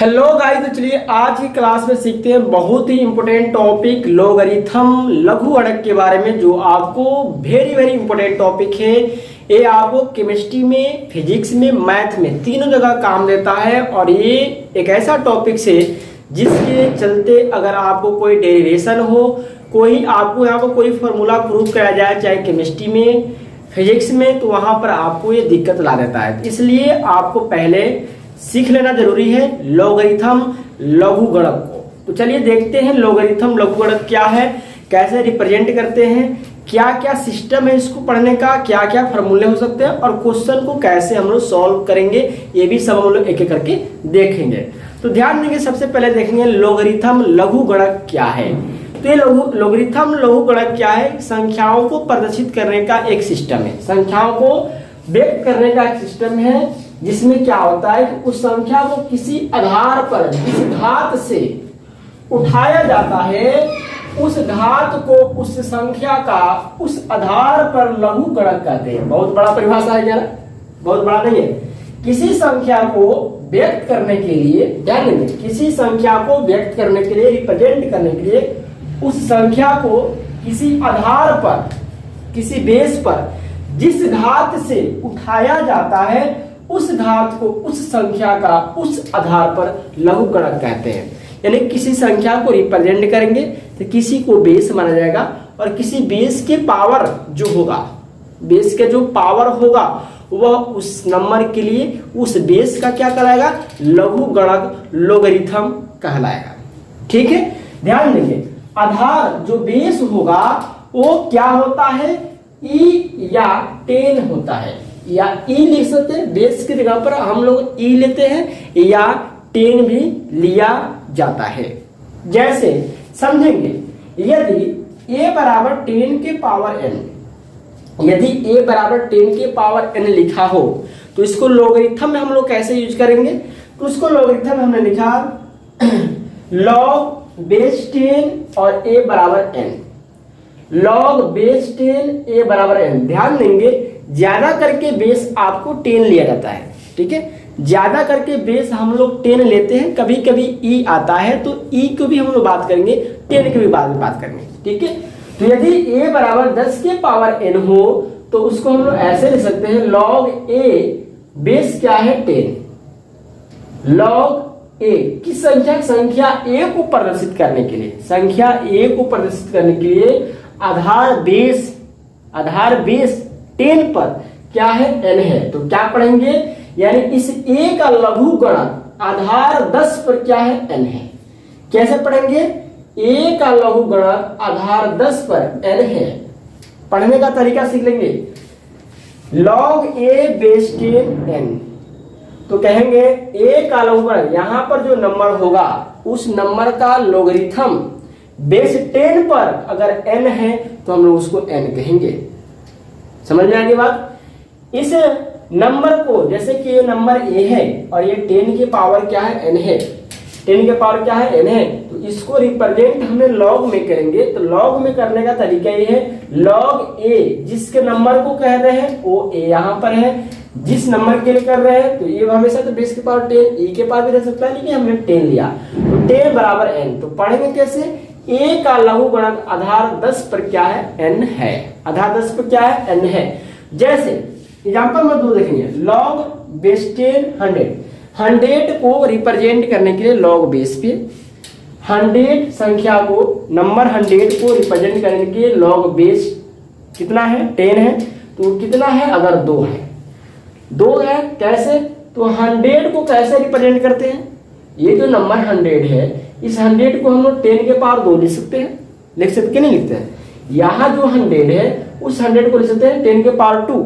Hello guys, तो चलिए आज की क्लास में सीखते हैं बहुत ही इंपॉर्टेंट टॉपिक लोगरिथम लघु अड़क के बारे में, जो आपको वेरी इंपॉर्टेंट टॉपिक है। ये आपको केमिस्ट्री में, फिजिक्स में, मैथ में तीनों जगह काम देता है। और ये एक ऐसा टॉपिक है जिसके चलते अगर आपको कोई डेरिवेशन हो, कोई आपको यहाँ पर कोई फॉर्मूला प्रूव कराया जाए, चाहे केमिस्ट्री में, फिजिक्स में, तो वहाँ पर आपको ये दिक्कत ला देता है। इसलिए आपको पहले सीख लेना जरूरी है लोगरिथम लघु गुणक को। तो चलिए देखते हैं लोगरिथम लघु गुणक क्या है, कैसे रिप्रेजेंट करते हैं, क्या क्या सिस्टम है इसको पढ़ने का, क्या क्या फॉर्मूले हो सकते हैं और क्वेश्चन को कैसे हम लोग सॉल्व करेंगे, ये भी सब हम लोग एक एक करके देखेंगे। तो ध्यान देंगे, सबसे पहले देखेंगे लोगरिथम लघु गुणक क्या है। तो ये लोगरिथम लघु गुणक क्या है? संख्याओं को प्रदर्शित करने का एक सिस्टम है, संख्याओं को व्यक्त करने का एक सिस्टम है, जिसमें क्या होता है कि उस संख्या को किसी आधार पर जिस घात से उठाया जाता है, उस घात को उस संख्या का उस आधार पर लघु गुणक कहते हैं। बहुत बड़ा परिभाषा है क्या? बहुत बड़ा नहीं है। किसी संख्या को व्यक्त करने के लिए, ध्यान देंगे, किसी संख्या को व्यक्त करने के लिए, रिप्रेजेंट करने के लिए उस संख्या को किसी आधार पर, किसी बेस पर जिस घात से उठाया जाता है, उस घात को उस संख्या का उस आधार पर लघु गुणक कहते हैं। यानी किसी संख्या को रिप्रेजेंट करेंगे तो किसी को बेस माना जाएगा, और किसी बेस के पावर जो होगा, बेस के जो पावर होगा वह उस नंबर के लिए उस बेस का क्या कहलाएगा? लघु गुणक लोगरिथम कहलाएगा। ठीक है, ध्यान देंगे, आधार जो बेस होगा वो क्या होता है? ई या 10 होता है, या ई लिख सकते हैं। बेस की जगह पर हम लोग ई लेते हैं या 10 भी लिया जाता है। जैसे समझेंगे, यदि a बराबर 10 के पावर n, यदि a बराबर 10 के पावर n लिखा हो तो इसको लोगरिथम में हम लोग कैसे यूज करेंगे? तो उसको लोगरिथम में हमने लिखा log बेस 10 और a बराबर n, log बेस 10 a बराबर n। ध्यान देंगे, ज्यादा करके बेस आपको 10 लिया जाता है। ठीक है, ज्यादा करके बेस हम लोग 10 लेते हैं। कभी कभी ई आता है तो ई को भी हम लोग बात करेंगे, 10 की भी बाद में बात करेंगे। ठीक है, तो यदि a बराबर 10 के पावर n हो तो उसको हम लोग ऐसे लिख सकते हैं, log a बेस क्या है? 10 log a किस संख्या a को प्रदर्शित करने के लिए, संख्या a को प्रदर्शित करने के लिए आधार बेस 10 पर क्या है? n है। तो क्या पढ़ेंगे? यानी इस a का लघु गुणक आधार 10 पर क्या है? n है। कैसे पढ़ेंगे? a का लघु गुणक आधार 10 पर n है। पढ़ने का तरीका सीख लेंगे, log a बेस 10 n। तो कहेंगे a का लघु गुणक, यहां पर जो नंबर होगा उस नंबर का लोगरिथम बेस 10 पर अगर n है तो हम लोग उसको n कहेंगे। समझ में आएगी बात? इस नंबर को, जैसे कि ये नंबर a है और ये 10 की पावर क्या है? n है। 10 की पावर क्या है? n है। तो इसको रिप्रेजेंट हमें लॉग में करेंगे। तो लॉग में करने का तरीका ये है, log a जिसके नंबर को कह रहे हैं वो a यहाँ पर है, जिस नंबर के लिए कर रहे हैं तो ये हमेशा तो बेस के पावर 10 e के पावर भी रह सकता है, लेकिन हमने 10 लिया तो 10 बराबर n। तो पढ़ेंगे कैसे? a का लघु गुणक आधार 10 पर क्या है? n है। आधार 10 पर क्या है? n है। जैसे एग्जांपल में 2 देखेंगे, log बेस 10 100 को रिप्रेजेंट करने के लिए log बेस पे 100 संख्या को, नंबर 100 को रिप्रेजेंट करने के लिए log बेस कितना है? 10 है। तो कितना है? अगर 2 है, 2 है। कैसे? तो 100 को कैसे रिप्रेजेंट करते हैं? ये जो नंबर 100 है, इस 100 को हम लोग 10 के पावर 2 लिख सकते हैं, लिख सकते कि नहीं लिखते हैं? यहाँ जो 100 है उस 100 को लिख सकते हैं 10 के पावर 2।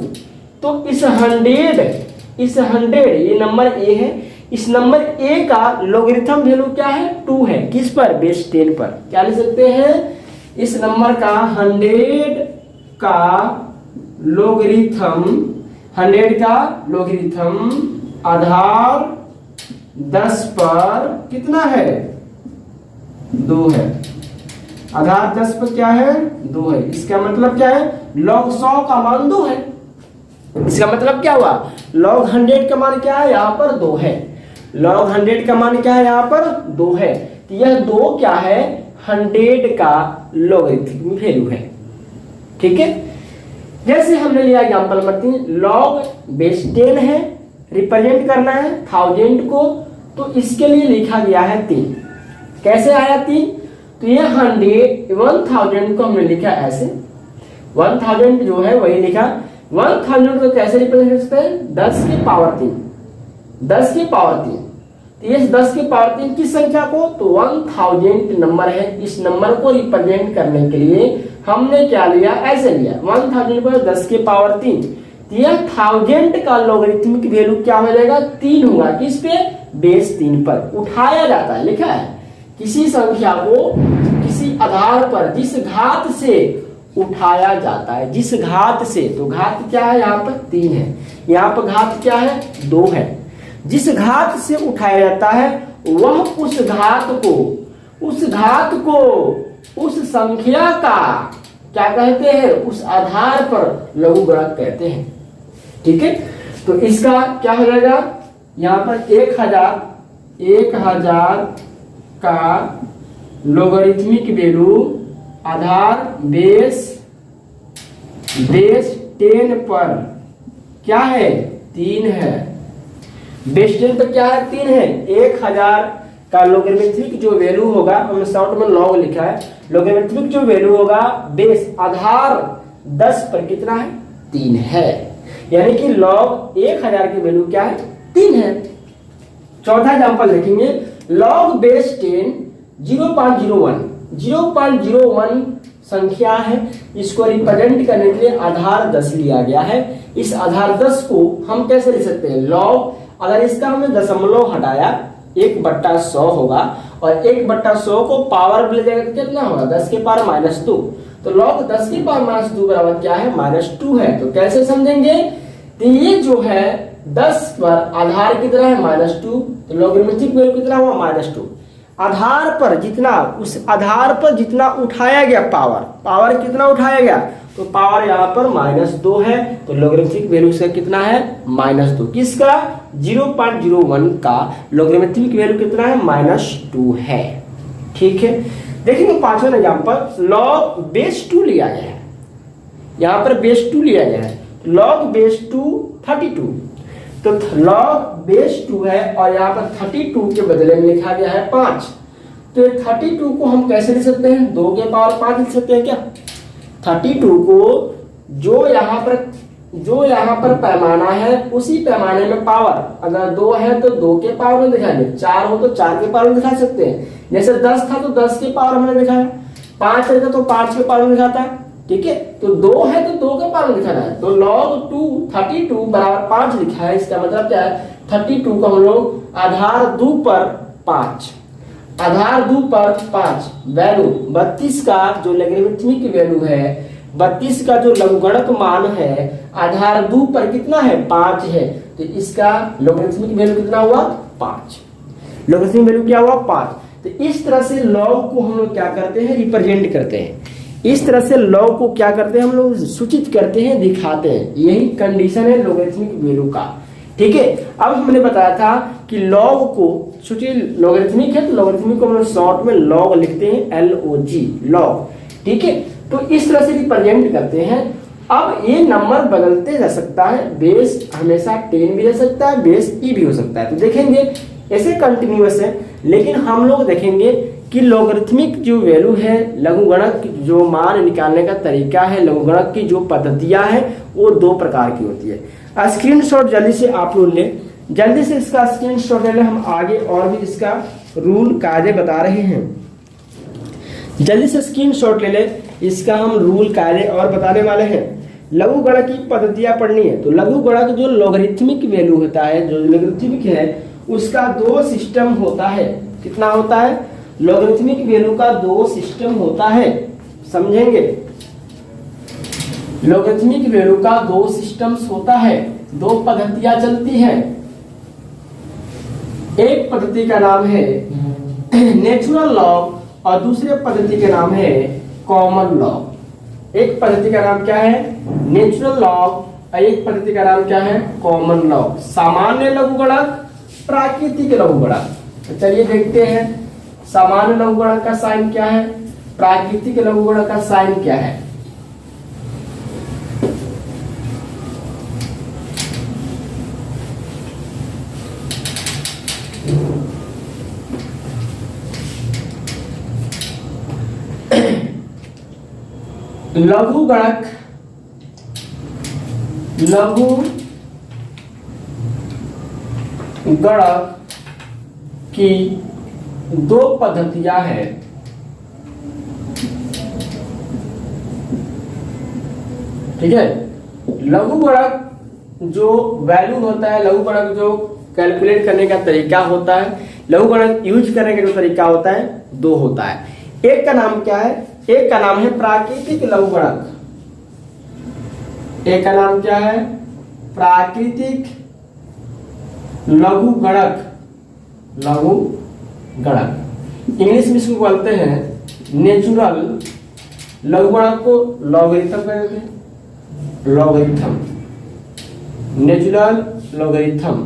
तो इस 100 ये नंबर a है, इस नंबर a का लोगरिथम वैल्यू क्या है? 2 है। किस पर? बेस 10 पर। क्या लिख सकते हैं? इस नंबर का 100 का लोगरिथम आधार 10 पर कितना है? 2 है। आधार 10 पर क्या है? 2 है। इसका मतलब क्या है? log 100 का मान 2 है। इसका मतलब क्या हुआ? log 100 का मान क्या है? यहाँ पर 2 है। लॉग 100 का मान क्या है यहाँ पर 2 है, तो यह 2 क्या है 100 का लॉगरिथमिक वैल्यू है। ठीक है, जैसे हमने लिया एग्जांपल नंबर 3, लॉग बेस 10 है, रिप्रेजेंट करना है 1000 को, तो इसके लिए लिखा गया है 3। कैसे आया 3? तो ये 1000 को हमने लिखा ऐसे, 1000 जो है वही लिखा, 1000 को कैसे रिप्रेजेंट कर सकते हैं 10 की पावर 3, 10 की पावर 3। तो ये 10 की पावर 3 किस संख्या को, तो 1000 नंबर है, इस नंबर को रिप्रेजेंट करने के लिए हमने क्या लिया, ऐसे लिया 1000 को 10 की पावर 3। तो यह 1000 का लॉगरिथमिक वैल्यू क्या हो जाएगा 3 होगा, किस पे, बेस 3 पर उठाया जाता है। लिखा है किसी संख्या को किसी आधार पर जिस घात से उठाया जाता है, जिस घात से, तो घात क्या है यहाँ पर 3 है, यहाँ पर घात क्या है 2 है, जिस घात से उठाया जाता है वह उस घात को उस संख्या का क्या कहते हैं, उस आधार पर लघुगणक कहते हैं। ठीक है, तो इसका क्या हो जाएगा यहाँ पर 1000 का लॉगरिथमिक वैल्यू आधार बेस 10 पर क्या है 3 है, बेस 10 पर क्या है 3 है। 1000 का लॉगरिथमिक जो वैल्यू होगा, हमने शॉर्ट में लॉग लिखा है, लॉगरिथमिक जो वैल्यू होगा बेस आधार 10 पर कितना है 3 है, यानी कि लॉग 1000 की वैल्यू क्या है 3 है। चौथा एग्जांपल देखेंगे, लॉग बेस 10 0.01 संख्या है, इसको रिप्रेजेंट करने के लिए आधार 10 लिया गया है। इस आधार 10 को हम कैसे लिख सकते हैं, लॉग, अगर इसका हमने दशमलव हटाया 1/100 होगा, और 1/100 को पावर ले जाएगा तो कितना होगा 10 के पावर -2, तो लॉग 10 की पावर -2 बराबर क्या है -2 है। तो कैसे समझेंगे, तो ये जो है 10 पर आधार कितना है -2, तो लॉगरिथमिक वैल्यू कितना हुआ -2। आधार पर जितना, उस आधार पर जितना उठाया गया पावर कितना उठाया गया, तो पावर यहाँ पर -2 है, तो लॉगरिथमिक वैल्यू से कितना है -2, किसका 0.01 का लॉगरिथमिक वैल्यू कितना है -2 है। ठीक है, देखेंगे पांचवा एग्जांपल, लॉग बेस 2 लिया गया है, यहाँ पर बेस 2 लिया गया है, लॉग बेस 2 32, तो लॉग बेस 2 है और यहाँ पर 32 के बदले में लिखा गया है 5, तो 32 को हम कैसे लिख सकते हैं 2 के पावर 5 लिख सकते हैं क्या। 32 को जो यहाँ पर पैमाना है उसी पैमाने में पावर, अगर 2 है तो 2 के पावर में दिखाएंगे, 4 हो तो 4 के पावर में दिखा सकते हैं, जैसे 10 था तो 10 के पावर हमने दिखाया, 5 है तो 5 के पावर में दिखाता है। ठीक है, तो 2 है तो 2 के पावर में दिखाना है, तो log 32 बराबर 5 लिखा है, इसका मतलब क्या है 32 को हम लोग आधार 2 पर 5 वैल्यू 32 का जो लॉगरिथमिक वैल्यू है, 32 का जो लघुगणक मान है आधार 2 पर कितना है 5 है, तो इसका लॉगरिथमिक वैल्यू कितना हुआ 5, लॉगरिथमिक वैल्यू क्या हुआ 5। तो इस तरह से लॉग को हम लोग क्या करते हैं रिप्रेजेंट करते हैं, इस तरह से लॉग को क्या करते हैं हम लोग सूचित करते हैं, दिखाते हैं, यही कंडीशन है लॉगरिथमिक वैल्यू का। ठीक है, अब हमने बताया था कि लॉग को सूचित लॉगरिथमिक है तो लॉगरिथमिक को हम लोग शॉर्ट में लॉग लिखते हैं LOG लॉग। ठीक है, तो इस तरह से रिप्रेजेंट करते हैं। अब ये नंबर बदलते जा सकता है, बेस हमेशा 10 भी रह सकता है, बेस E भी हो सकता है, तो देखेंगे ऐसे कंटिन्यूअस है, लेकिन हम लोग देखेंगे कि लॉगरिथमिक जो वैल्यू है, लघुगणक जो मान निकालने का तरीका है, लघुगणक की जो पद्धतियां हैं वो 2 प्रकार की होती है। स्क्रीनशॉट जल्दी से आप लोग ले, जल्दी से इसका स्क्रीनशॉट ले लें, हम आगे और भी इसका रूल कायदे बता रहे हैं, जल्दी से स्क्रीनशॉट ले ले, इसका हम रूल कायदे और बताने वाले हैं। लघुगणक की पद्धतियां पढ़नी है, तो लघुगणक जो लॉगरिथमिक वैल्यू होता है, जो लॉगरिथमिक है उसका 2 सिस्टम होता है। कितना होता है, लॉगरिथमिक वैल्यू का 2 सिस्टम होता है, समझेंगे। लॉगरिथमिक वैल्यू का 2 सिस्टम्स होता है, 2 पद्धतियां चलती हैं। एक पद्धति का नाम है नेचुरल लॉग और दूसरे पद्धति का नाम है कॉमन लॉग। एक पद्धति का नाम क्या है नेचुरल लॉग और एक पद्धति का नाम क्या है कॉमन लॉग। सामान्य लघुगणक प्राकृतिक लघुगणक। तो चलिए देखते हैं सामान्य लघुगणक का साइन क्या है, प्राकृतिक लघुगणक का साइन क्या है। लघुगणक की दो पद्धतियां हैं। ठीक है, लघुगणक जो वैल्यू होता है, लघुगणक जो कैलकुलेट करने का तरीका होता है, लघुगणक यूज करने का जो तरीका होता है, दो होता है। एक का नाम क्या है, एक का नाम है प्राकृतिक लघुगणक। एक का नाम क्या है, प्राकृतिक लघुगणक। लघुगणक इंग्लिश में इसको बोलते हैं नेचुरल, लघुगणक को लॉगरिथम कहते हैं, लॉगरिथम, नेचुरल लॉगरिथम।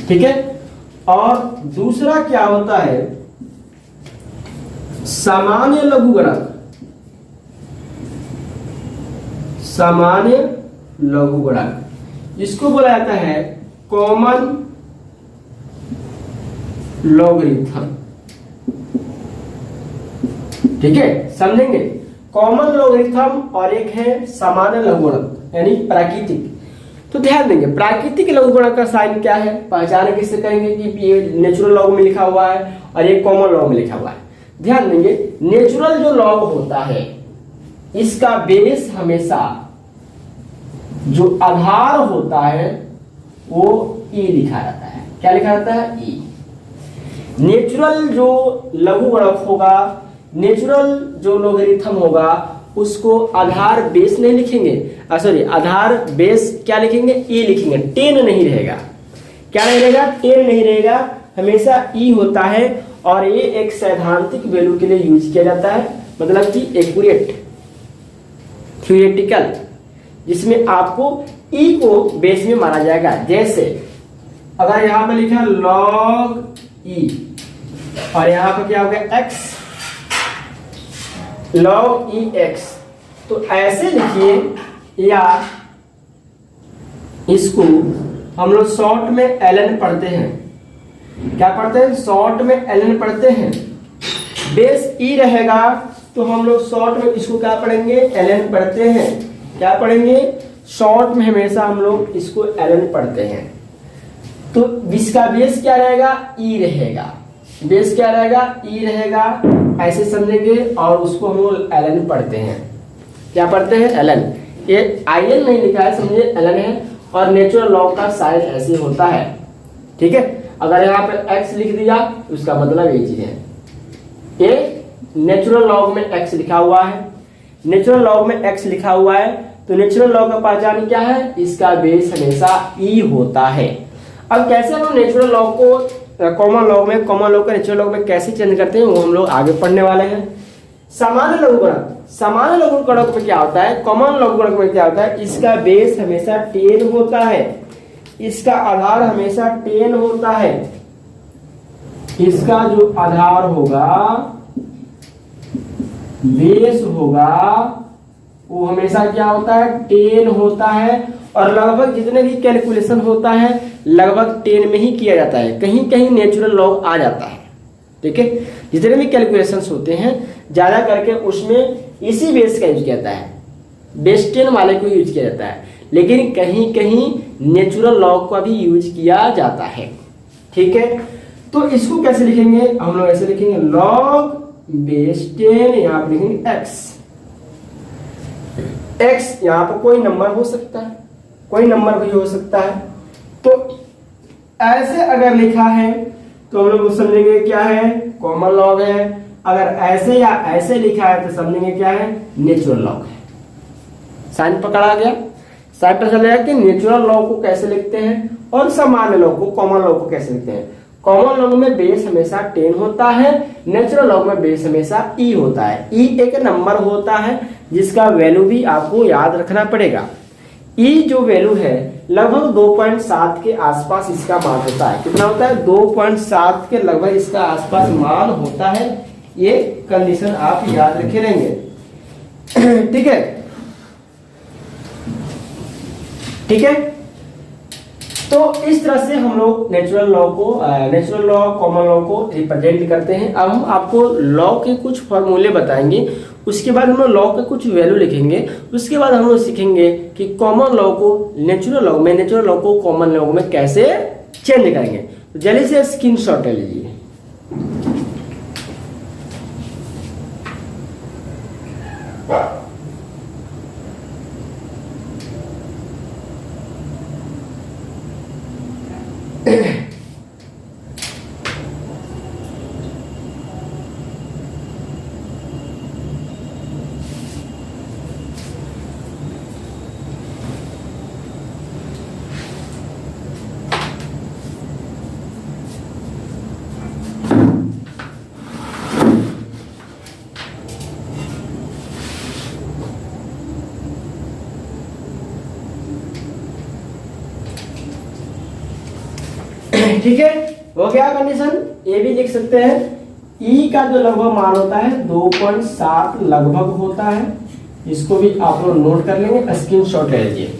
ठीक है, और दूसरा क्या होता है, सामान्य लघुगणक। सामान्य लघुगणक इसको बोला जाता है कॉमन लॉगरिथम। ठीक है, समझेंगे, कॉमन लॉगरिथम और एक है सामान्य लघुगणक यानी प्राकृतिक। तो ध्यान देंगे प्राकृतिक लघुगणक का साइन क्या है, पहचान किससे करेंगे कि ये नेचुरल लॉग में लिखा हुआ है और ये कॉमन लॉग में लिखा हुआ है। ध्यान देंगे नेचुरल जो लॉग होता है इसका बेस हमेशा जो आधार होता है वो ई लिखा रहता है। क्या लिखा रहता है, ई। नेचुरल जो लघुगणक होगा, नेचुरल जो लॉगरिथम होगा उसको आधार बेस नहीं लिखेंगे, सॉरी आधार बेस क्या लिखेंगे, ई लिखेंगे, 10 नहीं रहेगा। क्या नहीं रहेगा, 10 नहीं रहेगा, हमेशा ई होता है। और ये एक सैद्धांतिक वैल्यू के लिए यूज किया जाता है, मतलब कि एक्यूरेट, थ्योरेटिकल, जिसमें आपको ई को बेस में माना जाएगा। जैसे अगर यहां पे लिखा लॉग ई और यहां पर क्या हो गया एक्स, लॉग ई एक्स, तो ऐसे लिखिए, या इसको हम लोग शॉर्ट में ln पढ़ते हैं। क्या पढ़ते हैं, शॉर्ट में ln पढ़ते हैं। बेस ई रहेगा तो हम लोग शॉर्ट में इसको क्या पढ़ेंगे, ln पढ़ते हैं। क्या पढ़ेंगे, शॉर्ट में हमेशा हम लोग इसको ln पढ़ते हैं। तो इसका बेस क्या रहेगा, ई रहेगा। बेस क्या रहेगा, ई रहेगा, ऐसे समझेंगे। और उसको हम लोग ln पढ़ते हैं। क्या पढ़ते हैं, ln। ये in नहीं लिखा है, समझिए ln है। और नेचुरल लॉग का साइन ऐसे होता है। ठीक है, अगर यहाँ पे x लिख दिया तो उसका मतलब ये चीज है, ये नेचुरल लॉग में x लिखा हुआ है, नेचुरल लॉग में x लिखा हुआ है। तो नेचुरल लॉग का पहचान क्या है, इसका बेस हमेशा ई होता है। अब कैसे हम नेचुरल लॉग को कॉमन लॉग में, कॉमन लॉग का नेचुरल लॉग में कैसे चेंज करते हैं वो हम लोग आगे पढ़ने वाले हैं। सामान्य लघुगणक, सामान्य लघुगणक में क्या होता है, कॉमन लघुगणक में क्या होता है, इसका बेस हमेशा 10 होता है, इसका आधार हमेशा 10 होता है। इसका जो आधार होगा, बेस होगा, वो हमेशा क्या होता है, 10 होता है। और लगभग जितने भी कैलकुलेशन होता है लगभग 10 में ही किया जाता है, कहीं कहीं नेचुरल लॉग आ जाता है। ठीक है, जितने भी कैलकुलेशंस होते हैं ज्यादा करके उसमें इसी बेस का यूज किया जाता है, बेस 10 वाले को यूज किया जाता है। लेकिन कहीं कहीं नेचुरल लॉग का भी यूज किया जाता है। ठीक है, तो इसको कैसे लिखेंगे, हम लोग ऐसे लिखेंगे लॉग बेस 10, यहां पर लिखेंगे एक्स। एक्स यहां पर कोई नंबर हो सकता है, कोई नंबर भी हो सकता है। तो ऐसे अगर लिखा है तो हम लोग समझेंगे क्या है, कॉमन लॉग है। अगर ऐसे या ऐसे लिखा है तो समझेंगे क्या है, नेचुरल लॉग है। साइन पकड़ा गया, साइन पर चलेगा कि नेचुरल लॉग को कैसे लिखते हैं और सामान्य लॉग को, कॉमन लॉग को कैसे लिखते हैं। कॉमन लॉग में बेस हमेशा 10 होता है, नेचुरल लॉग में बेस हमेशा ई होता है। ई एक नंबर होता है जिसका वैल्यू भी आपको याद रखना पड़ेगा। ई जो वैल्यू है लगभग 2.7 के आसपास इसका मान होता है। कितना होता है? 2.7 के लगभग इसका आसपास मान होता है। ये कंडीशन आप याद रखे रहेंगे। ठीक है, ठीक है। तो इस तरह से हम लोग नेचुरल लॉ कॉमन लॉ को रिप्रेजेंट करते हैं। अब हम आपको लॉ के कुछ फॉर्मूले बताएंगे, उसके बाद हम लोग लॉ के कुछ वैल्यू लिखेंगे, उसके बाद हम लोग सीखेंगे कि कॉमन लॉ को नेचुरल लॉ को कॉमन लॉ में कैसे चेंज करेंगे। तो जल्दी से स्क्रीनशॉट ले लीजिए। ठीक है, हो गया कंडीशन। ये भी लिख सकते हैं, ई का जो लगभग मान होता है 2.7 लगभग होता है। इसको भी आप लोग नोट कर लेंगे, स्क्रीनशॉट ले लीजिए।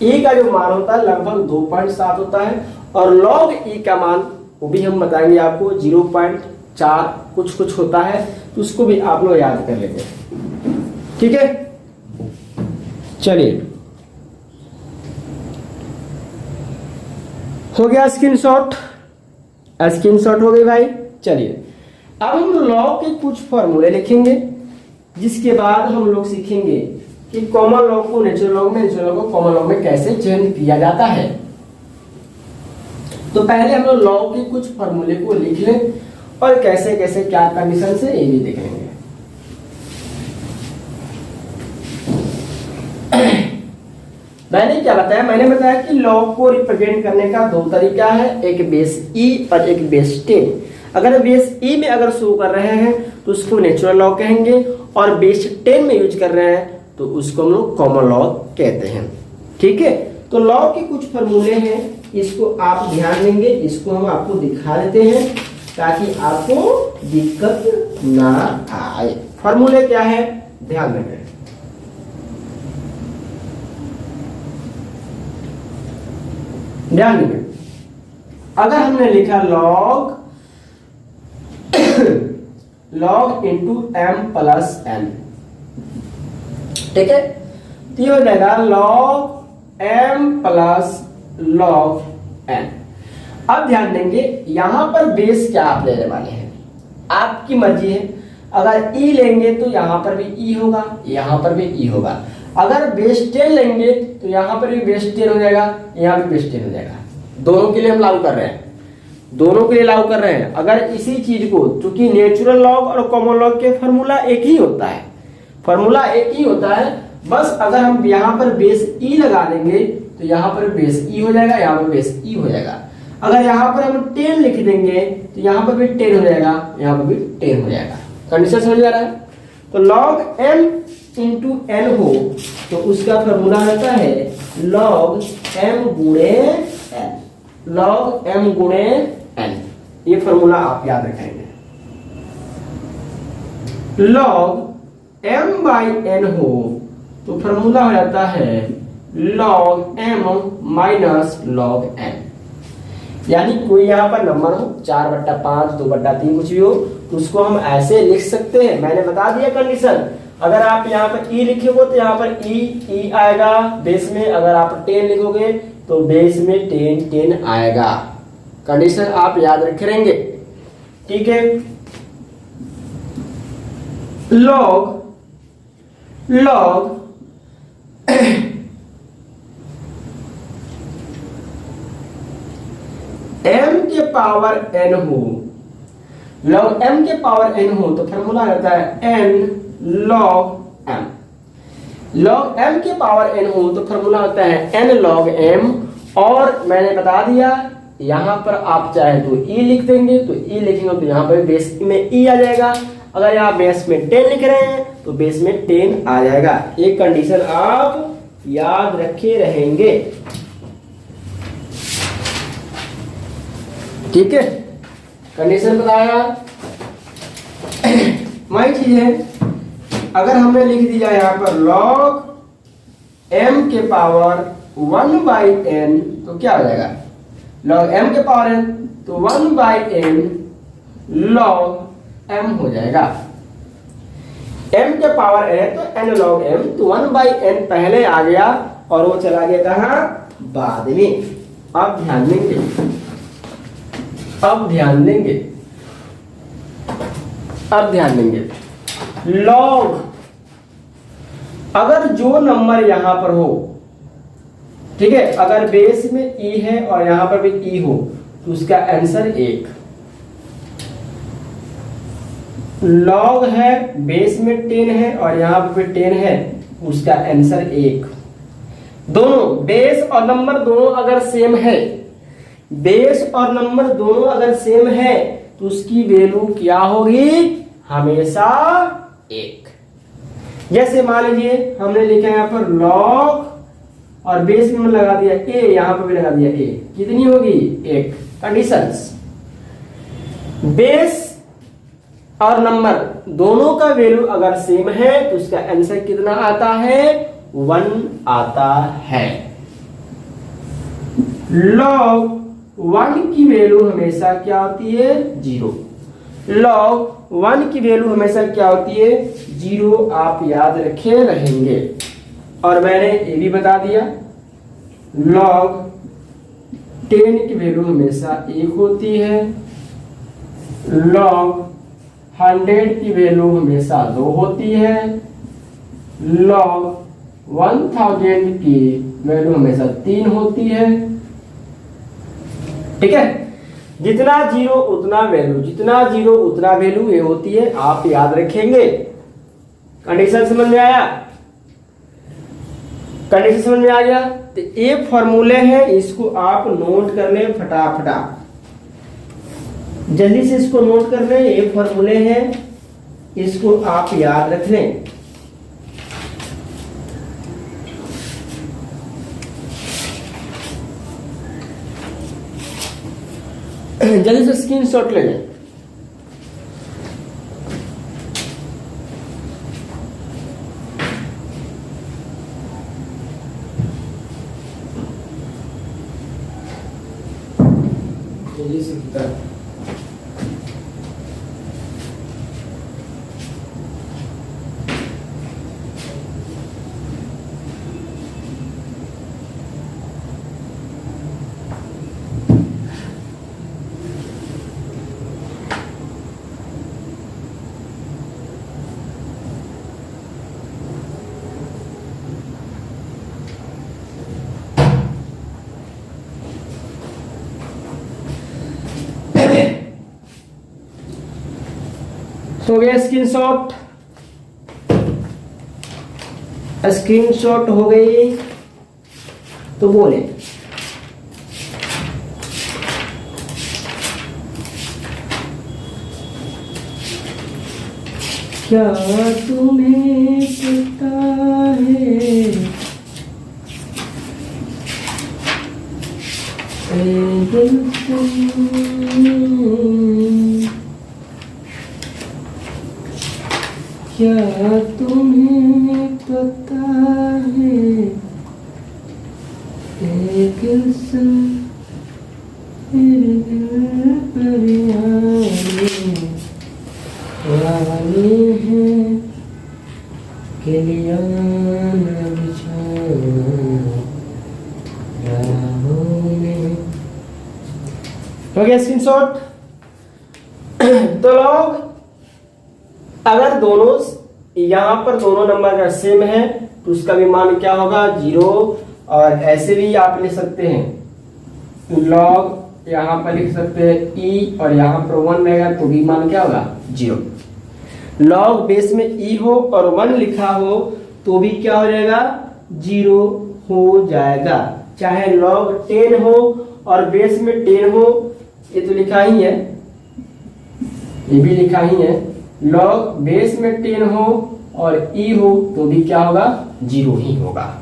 ई का जो मान होता है लगभग 2.7 होता है, और लॉग ई का मान वो भी हम बताएंगे आपको 0.4 कुछ होता है, तो उसको भी आप लोग याद कर लेंगे। ठीक है, चलिए हो गया स्क्रीनशॉट हो गई भाई। चलिए अब हम लॉ के कुछ फॉर्मूले लिखेंगे, जिसके बाद हम लोग सीखेंगे कि कॉमन लॉ को नेचुरल लॉ में, नेचुरल लॉ को कॉमन लॉ में कैसे चेंज किया जाता है। तो पहले हम लोग लॉ के कुछ फॉर्मूले को लिख लें और कैसे कैसे क्या कंडीशन से ये भी देख लेंगे। मैंने क्या बताया? मैंने बताया कि लॉ को रिप्रेजेंट करने का दो तरीका है, एक बेस ई और एक बेस 10। अगर बेस ई में अगर शो कर रहे हैं तो उसको नेचुरल लॉ कहेंगे, और बेस 10 में यूज कर रहे हैं तो उसको हम लोग कॉमन लॉ कहते हैं। ठीक है, तो लॉ के कुछ फॉर्मूले हैं, इसको आप ध्यान देंगे, इसको हम आपको दिखा देते हैं ताकि आपको दिक्कत ना आए। फॉर्मूले क्या है ध्यान देंगे। ध्यान देंगे, अगर हमने लिखा log into m plus n, ठीक है, तो ये हो जाएगा log m plus log n. अब ध्यान देंगे, यहां पर बेस क्या आप लेने वाले हैं, आपकी मर्जी है। अगर ई लेंगे तो यहां पर भी ई होगा, यहां पर भी ई होगा। अगर बेस 10 लेंगे तो यहां पर भी बेस 10 हो जाएगा, यहां भी बेस 10 हो जाएगा। दोनों के लिए हम लागू कर रहे हैं, दोनों के लिए लागू कर रहे हैं। अगर इसी चीज को, चूंकि नेचुरल लॉग और कॉमन लॉग के फॉर्मूला एक ही होता है, फॉर्मूला एक ही होता है, बस अगर हम यहां पर बेस ई लगा देंगे तो यहां पर बेस ई हो जाएगा, यहां पर बेस ई हो जाएगा। अगर यहां पर हम 10 लिख देंगे तो यहां पर भी 10 हो जाएगा, यहां पर भी 10 हो जाएगा। कंडीशन समझ आ रहा है? तो लॉग एम इंटू एन हो तो उसका फॉर्मूला रहता है लॉग एम गुणे एन, लॉग एम गुणे एन। ये फॉर्मूला आप याद रखेंगे। लॉग एम बाई एन हो तो फॉर्मूला हो जाता है log m minus log n. यानी कोई यहाँ पर नंबर हो 4/5, 2/3 कुछ भी हो तो उसको हम ऐसे लिख सकते हैं। मैंने बता दिया कंडीशन। अगर आप यहाँ पर ई लिखोगे तो यहाँ पर ई आएगा बेस में, अगर आप 10 लिखोगे तो बेस में 10 आएगा। कंडीशन आप याद रखे रहेंगे। ठीक है, लॉग m के पावर n हो, लॉग m के पावर n हो तो फॉर्मूला रहता है n log m। Log m के पावर n हो तो फॉर्मूला होता है n log m। और मैंने बता दिया यहां पर आप चाहे तो e लिख देंगे, तो e लिखेंगे तो यहां पर बेस में e आ जाएगा। अगर आप बेस में 10 लिख रहे हैं तो बेस में 10 आ जाएगा। एक कंडीशन आप याद रखे रहेंगे। ठीक है, कंडीशन बताया। वही चीज है, अगर हमने लिख दिया यहाँ पर log m के पावर 1/n तो क्या हो जाएगा, log m के पावर n तो 1/n log m हो जाएगा। m के पावर n तो n log m, तो 1/n पहले आ गया और वो चला गया कहाँ, बाद में। अब ध्यान देंगे, अब ध्यान देंगे log, अगर जो नंबर यहां पर हो, ठीक है, अगर बेस में e है और यहां पर भी e हो तो उसका आंसर 1। log है, बेस में 10 है और यहां पर भी 10 है, उसका आंसर 1। दोनों बेस और नंबर दोनों अगर सेम है, बेस और नंबर दोनों अगर सेम है तो उसकी वैल्यू क्या होगी, हमेशा 1। जैसे मान लीजिए हमने लिखा है यहाँ पर log और बेस में लगा दिया a, यहां पर भी लगा दिया a, कितनी होगी, 1। कंडीशंस, बेस और नंबर दोनों का वैल्यू अगर सेम है तो उसका आंसर कितना आता है, 1 आता है। log 1 की वैल्यू हमेशा क्या होती है, 0। log 1 की वैल्यू हमेशा क्या होती है, 0। आप याद रखे रहेंगे। और मैंने ये भी बता दिया log 10 की वैल्यू हमेशा 1 होती है, log 100 की वैल्यू हमेशा 2 होती है, log 1000 की वैल्यू हमेशा 3 होती है। ठीक है, जितना जीरो उतना वैल्यू, जितना जीरो उतना वैल्यू ये होती है, आप याद रखेंगे। कंडीशन समझ में आया, कंडीशन समझ में आ गया। तो ये फॉर्मूले हैं, इसको आप नोट कर ले फटाफटा, जल्दी से इसको नोट कर ले। ये फॉर्मूले हैं, इसको आप याद रख लें। जल्दी से स्क्रीनशॉट ले लें। जल्दी से हो गया स्क्रीनशॉट, स्क्रीनशॉट हो गई तो बोले क्या तुम्हें पता है, क्या तुम्हें पता है, एक वाले हैं के लिया न बिछाना राहों में। हो गया स्क्रीनशॉट। तो लोग अगर दोनों यहाँ पर दोनों नंबर अगर सेम है तो उसका भी मान क्या होगा, 0। और ऐसे भी आप लिख सकते हैं log, यहाँ पर लिख सकते हैं e और यहाँ पर 1 रहेगा तो भी मान क्या होगा, 0। log बेस में e हो और 1 लिखा हो तो भी क्या हो जाएगा, 0 हो जाएगा। चाहे log 10 हो और बेस में 10 हो, ये तो लिखा ही है, ये भी लिखा ही है। log बेस में 10 हो और e हो तो भी क्या होगा, 0 ही होगा।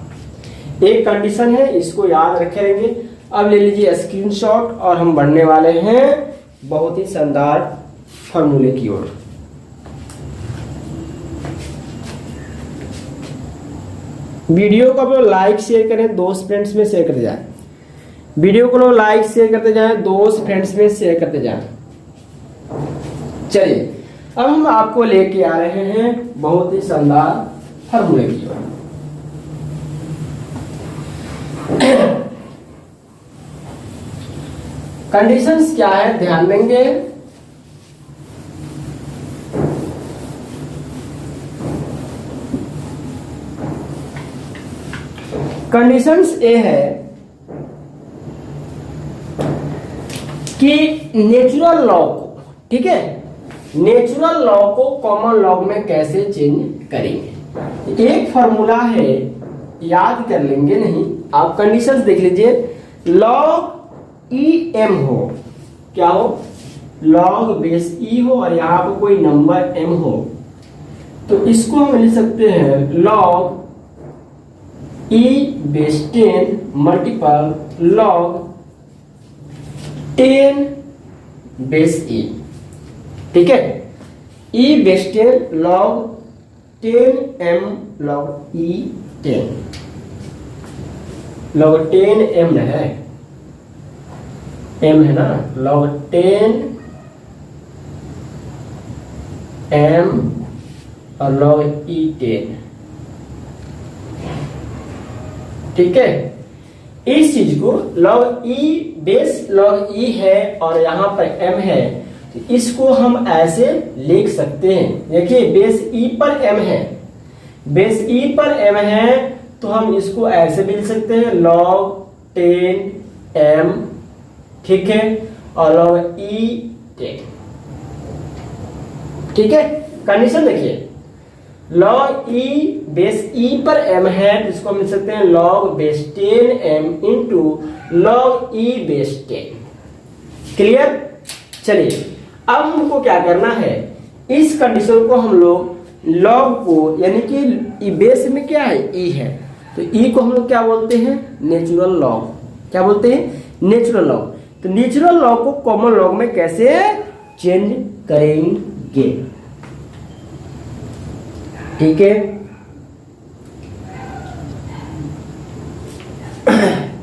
एक कंडीशन है, इसको याद रखे रहेंगे। अब ले लीजिए स्क्रीनशॉट और हम बढ़ने वाले हैं बहुत ही शानदार फॉर्मूले की ओर। वीडियो को आप लोग लाइक शेयर करें, दोस्त फ्रेंड्स में शेयर करते जाएं। वीडियो को लोग लाइक शेयर करते जाएं, दोस्त फ्रेंड्स में शेयर करते जाएं। चलिए अब हम आपको लेके आ रहे हैं बहुत ही शानदार फॉर्मूले की ओर। कंडीशंस क्या है ध्यान देंगे। कंडीशंस ए है कि नेचुरल लॉ को, ठीक है, नेचुरल लॉ को कॉमन लॉ में कैसे चेंज करेंगे। एक फॉर्मूला है, याद कर लेंगे नहीं, आप कंडीशंस देख लीजिए। लॉग ई एम हो, क्या हो, लॉग बेस ई हो और यहां पर कोई नंबर एम हो, तो इसको हम लिख सकते हैं log e base 10 multiple log 10 base e, ठीक है। E base 10 log 10 M log e 10, log 10 M है, एम है ना, लॉग 10 एम और लॉग ई 10, ठीक है। इस चीज को log e base log e है और यहां पर एम है, तो इसको हम ऐसे लिख सकते हैं। देखिए बेस ई पर एम है, बेस ई पर एम है, तो हम इसको ऐसे भी लिख सकते हैं लॉग 10 एम, ठीक है, और लॉग ई 10, ठीक है। कंडीशन देखिए, लॉग ई बेस ई पर एम है, तो इसको हम लिख सकते हैं log base 10 m into log e base 10। Clear. चलिए अब हमको क्या करना है, इस कंडीशन को हम लोग लॉग को, यानी कि बेस में क्या है ई है, तो ई को हम लोग क्या बोलते हैं, नेचुरल लॉग। क्या बोलते हैं, नेचुरल लॉग। तो नेचुरल लॉग को कॉमन लॉग में कैसे चेंज करेंगे, ठीक है।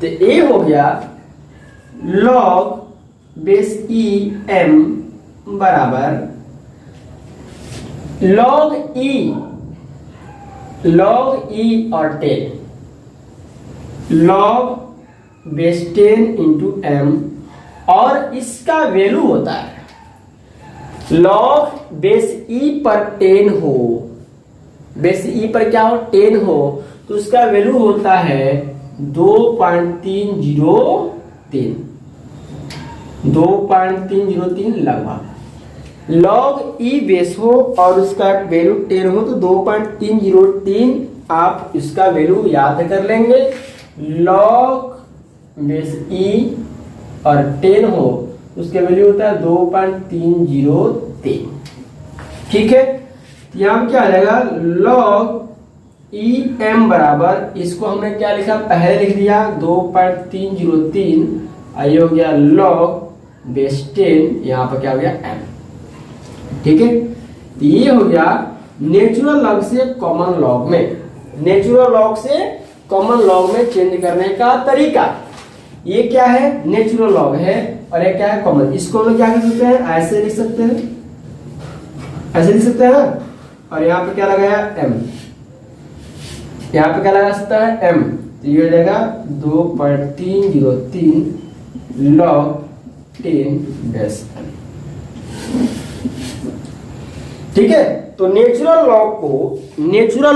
तो ए हो गया लॉग बेस ई एम बराबर लॉग ई और 10, लॉग बेस 10 इंटू एम, और इसका वैल्यू होता है लॉग बेस ई पर 10 हो, बेस ई पर क्या हो 10 हो, तो उसका वैल्यू होता है 2.303, 2.303 लगभग। लॉग ई बेस हो और उसका वैल्यू 10 हो, तो 2.303 आप इसका वैल्यू याद कर लेंगे। लॉग बेस ई और 10 हो, उसका वैल्यू होता है 2.303, ठीक है। यहाँ क्या आ जाएगा, लॉग ई एम बराबर, इसको हमने क्या लिखा, पहले लिख दिया 2.303, आई हो गया लॉग बेस 10, यहाँ पर क्या हो गया एम, ठीक है। ये हो गया नेचुरल लॉग से कॉमन लॉग में, नेचुरल लॉग से कॉमन लॉग में चेंज करने का तरीका। ये क्या है, नेचुरल लॉग है, और ये क्या है, कॉमन। इसको हम लोग क्या कर सकते हैं, ऐसे लिख सकते हैं, ऐसे लिख सकते हैं ना, और यहाँ पे क्या लगाया m, यहाँ पे क्या लगा सकता है m, तो ये हो जाएगा 2.303 log 10 बेस m, ठीक है। तो नेचुरल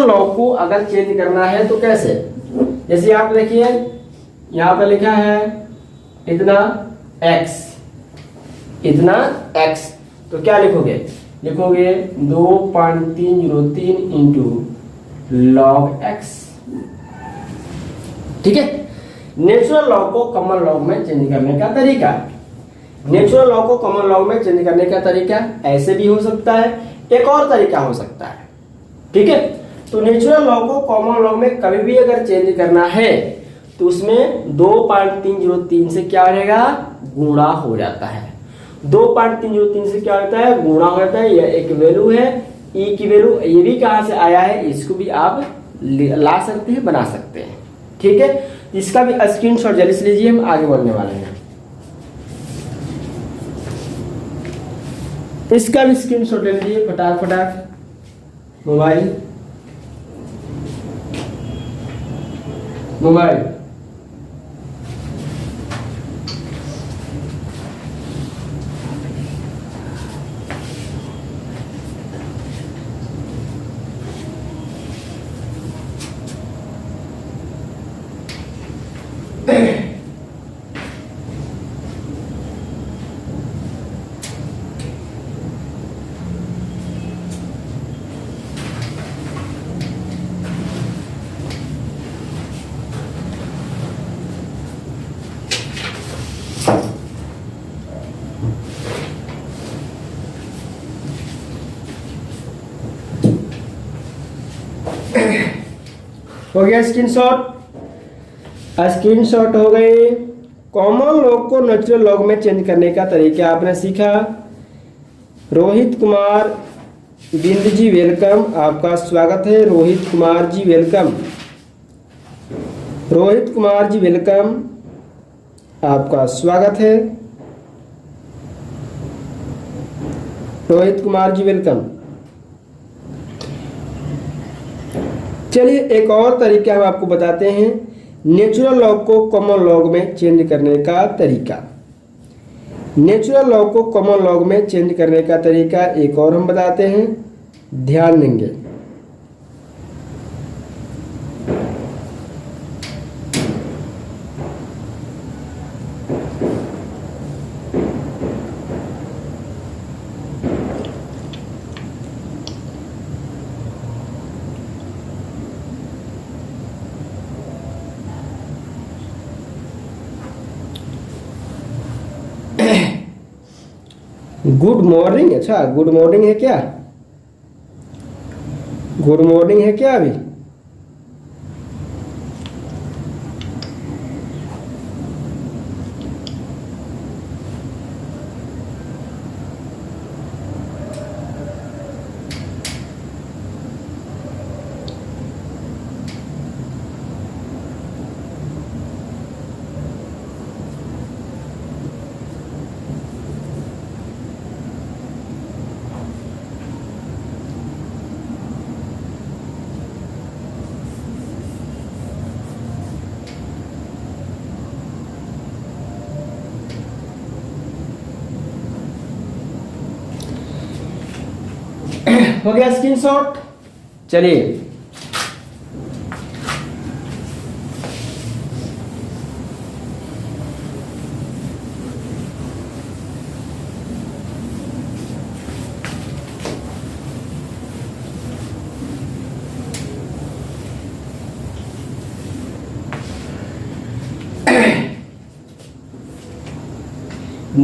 लॉ को अगर चेंज करना है तो कैसे, जैसे आप देखिए यहाँ पे लिखा है इतना x, इतना x, तो क्या लिखोगे, लिखोगे 2.303 इंटू लॉग एक्स, ठीक है। नेचुरल लॉ को कॉमन लॉग में चेंज करने का तरीका, नेचुरल लॉ को कॉमन लॉग में चेंज करने का तरीका ऐसे भी हो सकता है, एक और तरीका हो सकता है, ठीक है। तो नेचुरल लॉग को कॉमन लॉग में कभी भी अगर चेंज करना है तो उसमें 2.303 से क्या रहेगा, गुणा हो जाता है। 2.303 से क्या होता है, गुणा हो जाता है। यह एक वैल्यू है, ई की वैल्यू, ये भी कहां से आया है, इसको भी आप ला सकते हैं, बना सकते हैं। ठीक है, इसका भी स्क्रीनशॉट जल्दी से लीजिए, हम आगे बढ़ने वाले हैं। इसका भी स्क्रीनशॉट ले लीजिए फटाक मोबाइल हो गया स्क्रीनशॉट हो गए। कॉमन लॉग को नेचुरल लॉग में चेंज करने का तरीका आपने सीखा। रोहित कुमार बिंद जी वेलकम, आपका स्वागत है। रोहित कुमार जी वेलकम, रोहित कुमार जी वेलकम, आपका स्वागत है। रोहित कुमार जी वेलकम। चलिए एक और तरीका हम आपको बताते हैं, नेचुरल लॉग को कॉमन लॉग में चेंज करने का तरीका। नेचुरल लॉग को कॉमन लॉग में चेंज करने का तरीका एक और हम बताते हैं, ध्यान देंगे। गुड मॉर्निंग, अच्छा गुड मॉर्निंग है क्या, गुड मॉर्निंग है क्या अभी? हो गया स्क्रीनशॉट। चलिए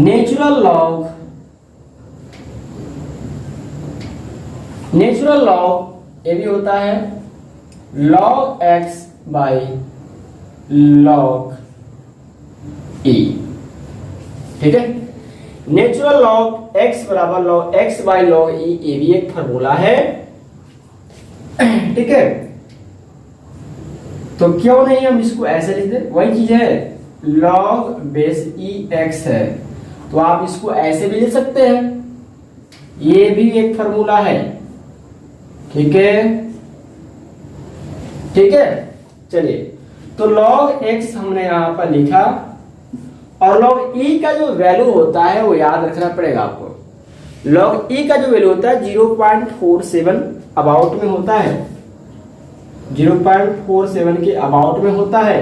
नेचुरल लॉग ये भी होता है log x by log e। ठीक है, नेचुरल लॉग x बराबर log x by log e, ये भी एक फॉर्मूला है। ठीक है, तो क्यों नहीं हम इसको ऐसे लिख दें, वही चीज है, log बेस e x है, तो आप इसको ऐसे भी लिख सकते हैं, ये भी एक फॉर्मूला है। ठीक है, ठीक है। चलिए, तो log x हमने यहां पर लिखा, और log e का जो वैल्यू होता है वो याद रखना पड़ेगा आपको। log e का जो वैल्यू होता है 0.47 अबाउट में होता है, 0.47 के अबाउट में होता है।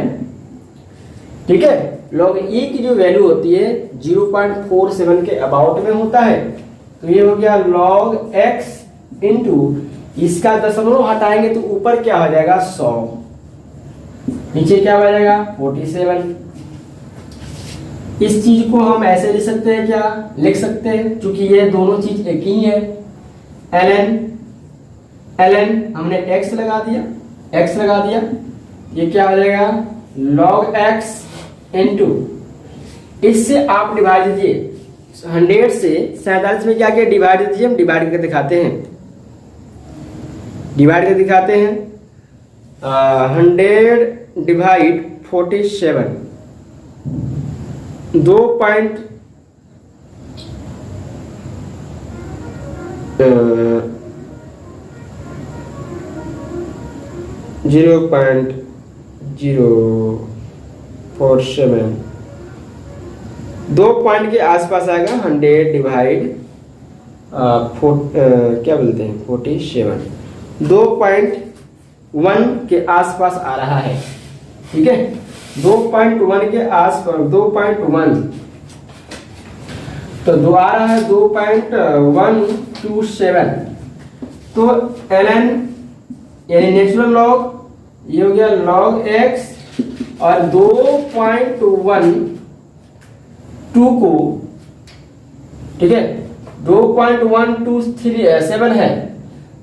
ठीक है, log e की जो वैल्यू होती है 0.47 के अबाउट में होता है। तो ये हो गया log x इंटू, इसका दशमलव हटाएंगे तो ऊपर क्या हो जाएगा 100, नीचे क्या हो जाएगा 47। इस चीज को हम ऐसे लिख सकते हैं, क्या लिख सकते हैं, क्योंकि ये दोनों चीज एक ही है, ln ln हमने x लगा दिया, ये क्या आ जाएगा log x इनटू, इससे आप डिवाइड दीजिए 100 से 47 में क्या किया डिवाइड दीजिए, हम डिवाइड करके दिखाते हैं 100 डिवाइड 47 2 पॉइंट 0.047 2 पॉइंट के आसपास आएगा 100 डिवाइड क्या बोलते हैं 47 2.1 के आसपास आ रहा है, ठीक है 2.1 के आसपास 2.1 तो दो आ रहा है 2.127 तो ln यानी नेचुरल लॉग ये हो गया log x और 2.12 को, ठीक है 2.127 है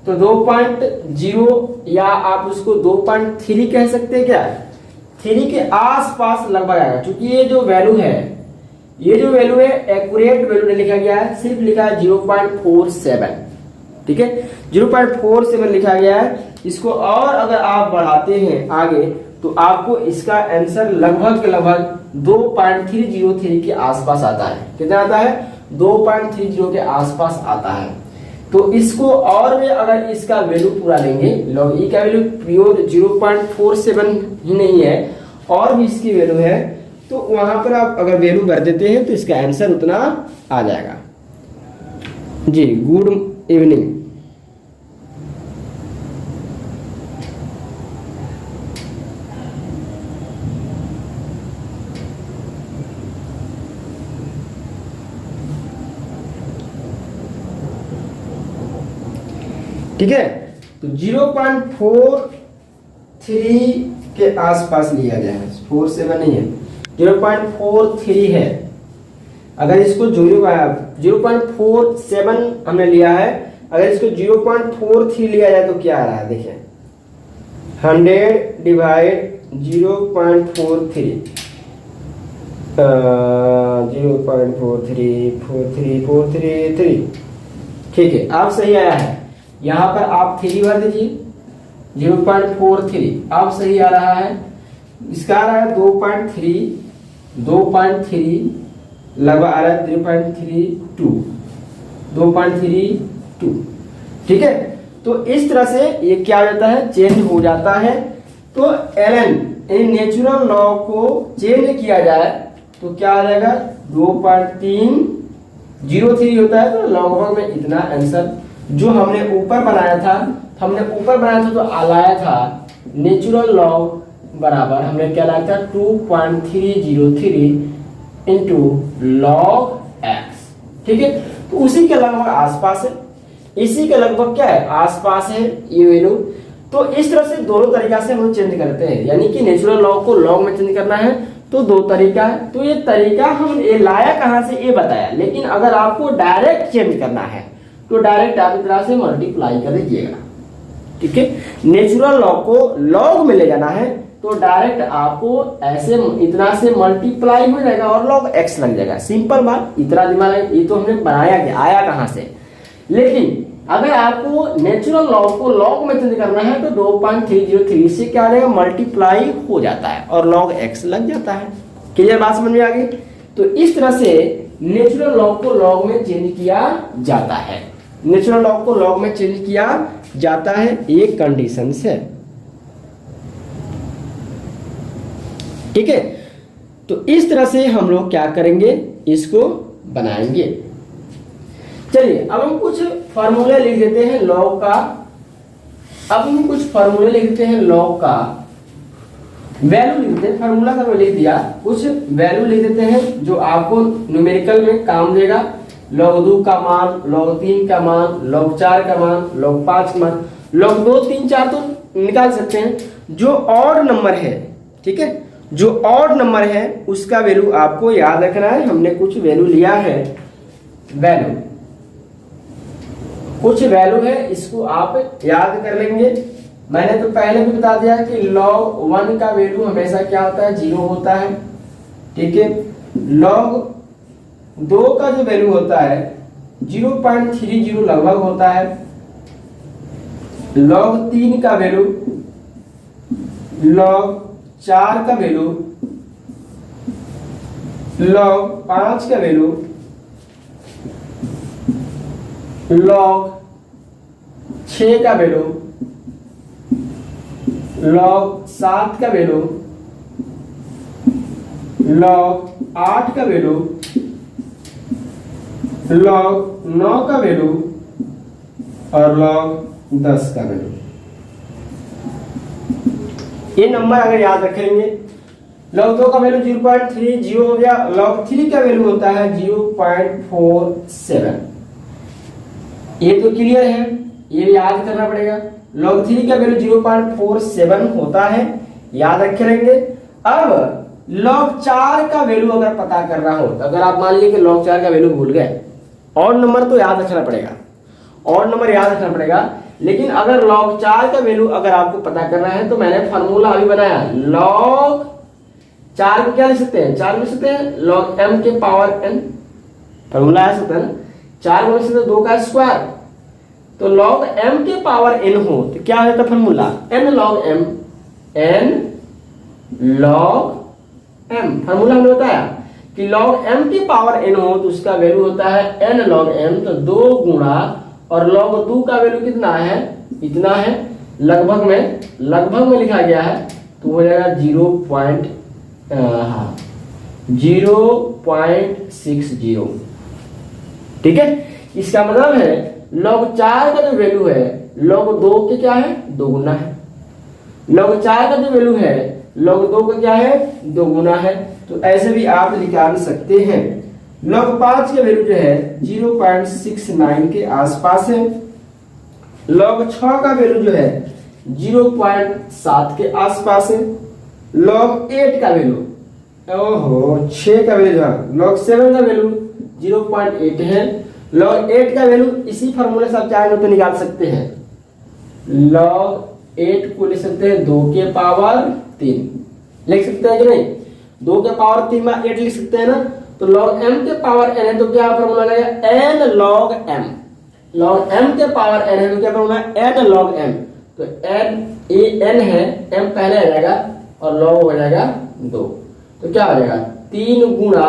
तो 2.0 या आप उसको 2.3 कह सकते हैं क्या, 3 के आसपास लगभग आएगा, क्योंकि ये जो वैल्यू है एक्यूरेट वैल्यू नहीं लिखा गया है, सिर्फ लिखा है 0.47, ठीक है 0.47 लिखा गया है। इसको और अगर आप बढ़ाते हैं आगे तो आपको इसका आंसर लगभग 2.303 के आसपास आता है। कितना आता है 2.30 के आसपास आता है। तो इसको और में अगर इसका वैल्यू पूरा लेंगे, लॉग ई का वैल्यू प्योर 0.47 ही नहीं है और भी इसकी वैल्यू है, तो वहां पर आप अगर वैल्यू भर देते हैं तो इसका आंसर उतना आ जाएगा। जी गुड इवनिंग। ठीक है तो 0.43 के आसपास लिया गया है, 47 नहीं है 0.43 है। अगर इसको 0.47 हमने लिया है, अगर इसको 0.43 लिया जाए तो क्या आ रहा है देखिए 100 डिवाइड 0.43 0.43 ठीक है आप सही आया है। यहाँ पर आप 3 भर दीजिए 0.43 आप सही आ रहा है। इसका आ रहा है 2.3 लगभग आ रहा है 2.32 ठीक है। तो इस तरह से ये क्या हो जाता है चेंज हो जाता है। तो ln नेचुरल लॉग को चेंज किया जाए तो क्या आ जाएगा 2.303 होता है। तो लगभग में इतना आंसर जो हमने ऊपर बनाया था तो लाया था नेचुरल लॉग बराबर हमने क्या लाया था 2.303 इंटू लॉग एक्स। ठीक है तो उसी के लगभग आसपास है, इसी के लगभग क्या है आसपास है ये वैल्यू। तो इस तरह से दोनों तरीका से हम चेंज करते हैं, यानी कि नेचुरल लॉग को लॉग में चेंज करना है तो दो तरीका है। तो ये तरीका हम ये लाया कहां से ये बताया, लेकिन अगर आपको डायरेक्ट चेंज करना है तो डायरेक्ट आप इस तरह से मल्टीप्लाई कर दीजिएगा। ठीक है नेचुरल लॉग को लॉग में ले जाना है तो डायरेक्ट आपको ऐसे इतना से मल्टीप्लाई हो जाएगा और लॉग एक्स लग जाएगा। सिंपल बात, इतना दिमाग है, ये तो हमने बनाया कि आया कहां से। लेकिन अगर आपको नेचुरल लॉग को लॉग में चेंज करना है तो 2.303 से क्या आ जाएगा मल्टीप्लाई हो जाता है और लॉग एक्स लग जाता है। क्लियर बात समझ में आ गई। तो इस तरह से नेचुरल लॉग को लॉग में चेंज किया जाता है, नेचुरल लॉग को लॉग में चेंज किया जाता है, ये कंडीशन है। ठीक है तो इस तरह से हम लोग क्या करेंगे इसको बनाएंगे। चलिए अब हम कुछ फार्मूले लिख देते हैं लॉग का। अब हम कुछ फार्मूले लिख देते हैं लॉग का, वैल्यू लिख देते हैं। फार्मूला का मैं लिख दिया, कुछ वैल्यू लिख देते हैं जो आपको न्यूमेरिकल में काम देगा। लॉग 2 का मान, लॉग 3 का मान, लॉग 4 का मान, लॉग 5 का मान, लॉग 2 3 4 तो निकाल सकते हैं। जो ऑड नंबर है, ठीक है जो ऑड नंबर है उसका वैल्यू आपको याद रखना है। हमने कुछ वैल्यू लिया है, वैल्यू कुछ वैल्यू है, इसको आप याद कर लेंगे। मैंने तो पहले भी बता दिया कि log 1 का वैल्यू हमेशा क्या होता है, 0 होता है, ठीक है। log 2 का जो वैल्यू होता है 0.30 लगभग होता है। log 3 का वैल्यू, log 4 का वैल्यू, log 5 का वैल्यू, log 6 का वैल्यू, log 7 का वैल्यू, log 8 का वैल्यू, log 9 का वैल्यू और log 10 का वैल्यू। ये नंबर अगर याद रखेंगे, log 2 का वैल्यू 0.30 हो गया, log 3 का वैल्यू होता है 0.47। ये तो क्लियर है, ये भी याद करना पड़ेगा। log 3 का वैल्यू 0.47 होता है, याद रखे रहेंगे। अब log 4 का वैल्यू अगर पता करना हो, तो अगर आप मान लीजिए कि log 4 का वैल्यू भूल गए, और नंबर तो याद रखना पड़ेगा, और नंबर याद रखना पड़ेगा, लेकिन अगर log 4 का वैल्यू अगर आपको पता करना है तो मैंने फार्मूला अभी बनाया। log 4 को क्या लिख सकते हैं, 4 लिख सकते हैं log m के पावर n, फार्मूला ऐसा होता है ना, 4 को लिख सकते हैं 2 का स्क्वायर। तो log m के पावर n हो तो क्या होता है formula, n log m, n log m। Formula हमने बताया कि log m की पावर n हो तो उसका वैल्यू होता है n log m, तो 2 गुणा, और log 2 का वैल्यू कितना है, इतना है, लगभग में लिखा गया है, तो हो जाएगा 0.60। ठीक है, इसका मतलब है log 4 का जो वैल्यू है log 2 के क्या है, 2 गुना है। log 4 का जो वैल्यू है log 2 का क्या है, 2 गुना है। तो ऐसे भी आप निकाल सकते हैं। log 5 का वैल्यू जो है 0.69 के आसपास है। log 6 का वैल्यू जो है 0.7 के आसपास है। log 8 का वैल्यू, 6 का वैल्यू, log 7 का वैल्यू 0.8 है। log 8 का वैल्यू इसी फार्मूले से आप चाहेंगे तो निकाल सकते हैं। log 8 को लिख सकते हैं 2 के पावर 3, लिख सकते हैं कि नहीं, 2 के पावर 3 में 8 लिख सकते हैं ना। तो log m के पावर n है तो क्या फार्मूला लगेगा, n log m। log m के पावर n है तो क्या फार्मूला, n log m। तो n है, m पहले आ जाएगा और log हो जाएगा 2, तो क्या हो जाएगा 3 गुणा,